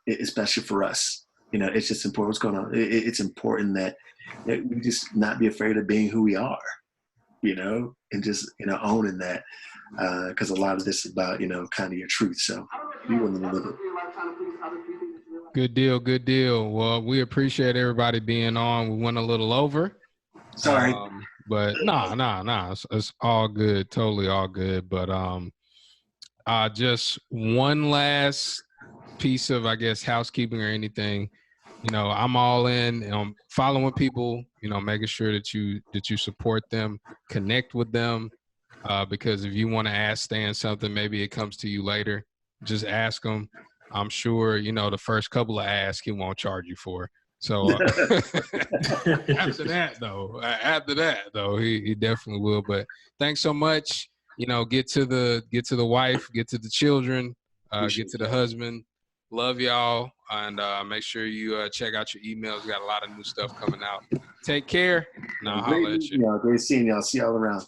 especially for us, it's just important what's going on. It's important that we just not be afraid of being who we are, and just, owning that, because a lot of this is about, kind of your truth. So be willing to live it. Good deal. Good deal. Well, we appreciate everybody being on. We went a little over. Sorry. But nah. It's all good. Totally all good. But just one last piece of, I guess, housekeeping or anything. You know, I'm all in following people, you know, making sure that you support them, connect with them. Because if you want to ask Stan something, maybe it comes to you later. Just ask him. I'm sure, you know, the first couple of asks he won't charge you for. So after that though, he definitely will. But thanks so much. You know, get to the wife, get to the children, get to the husband. Love y'all, and make sure you check out your emails. We got a lot of new stuff coming out. Take care, and I'll holler at you. Great seeing y'all. See y'all around.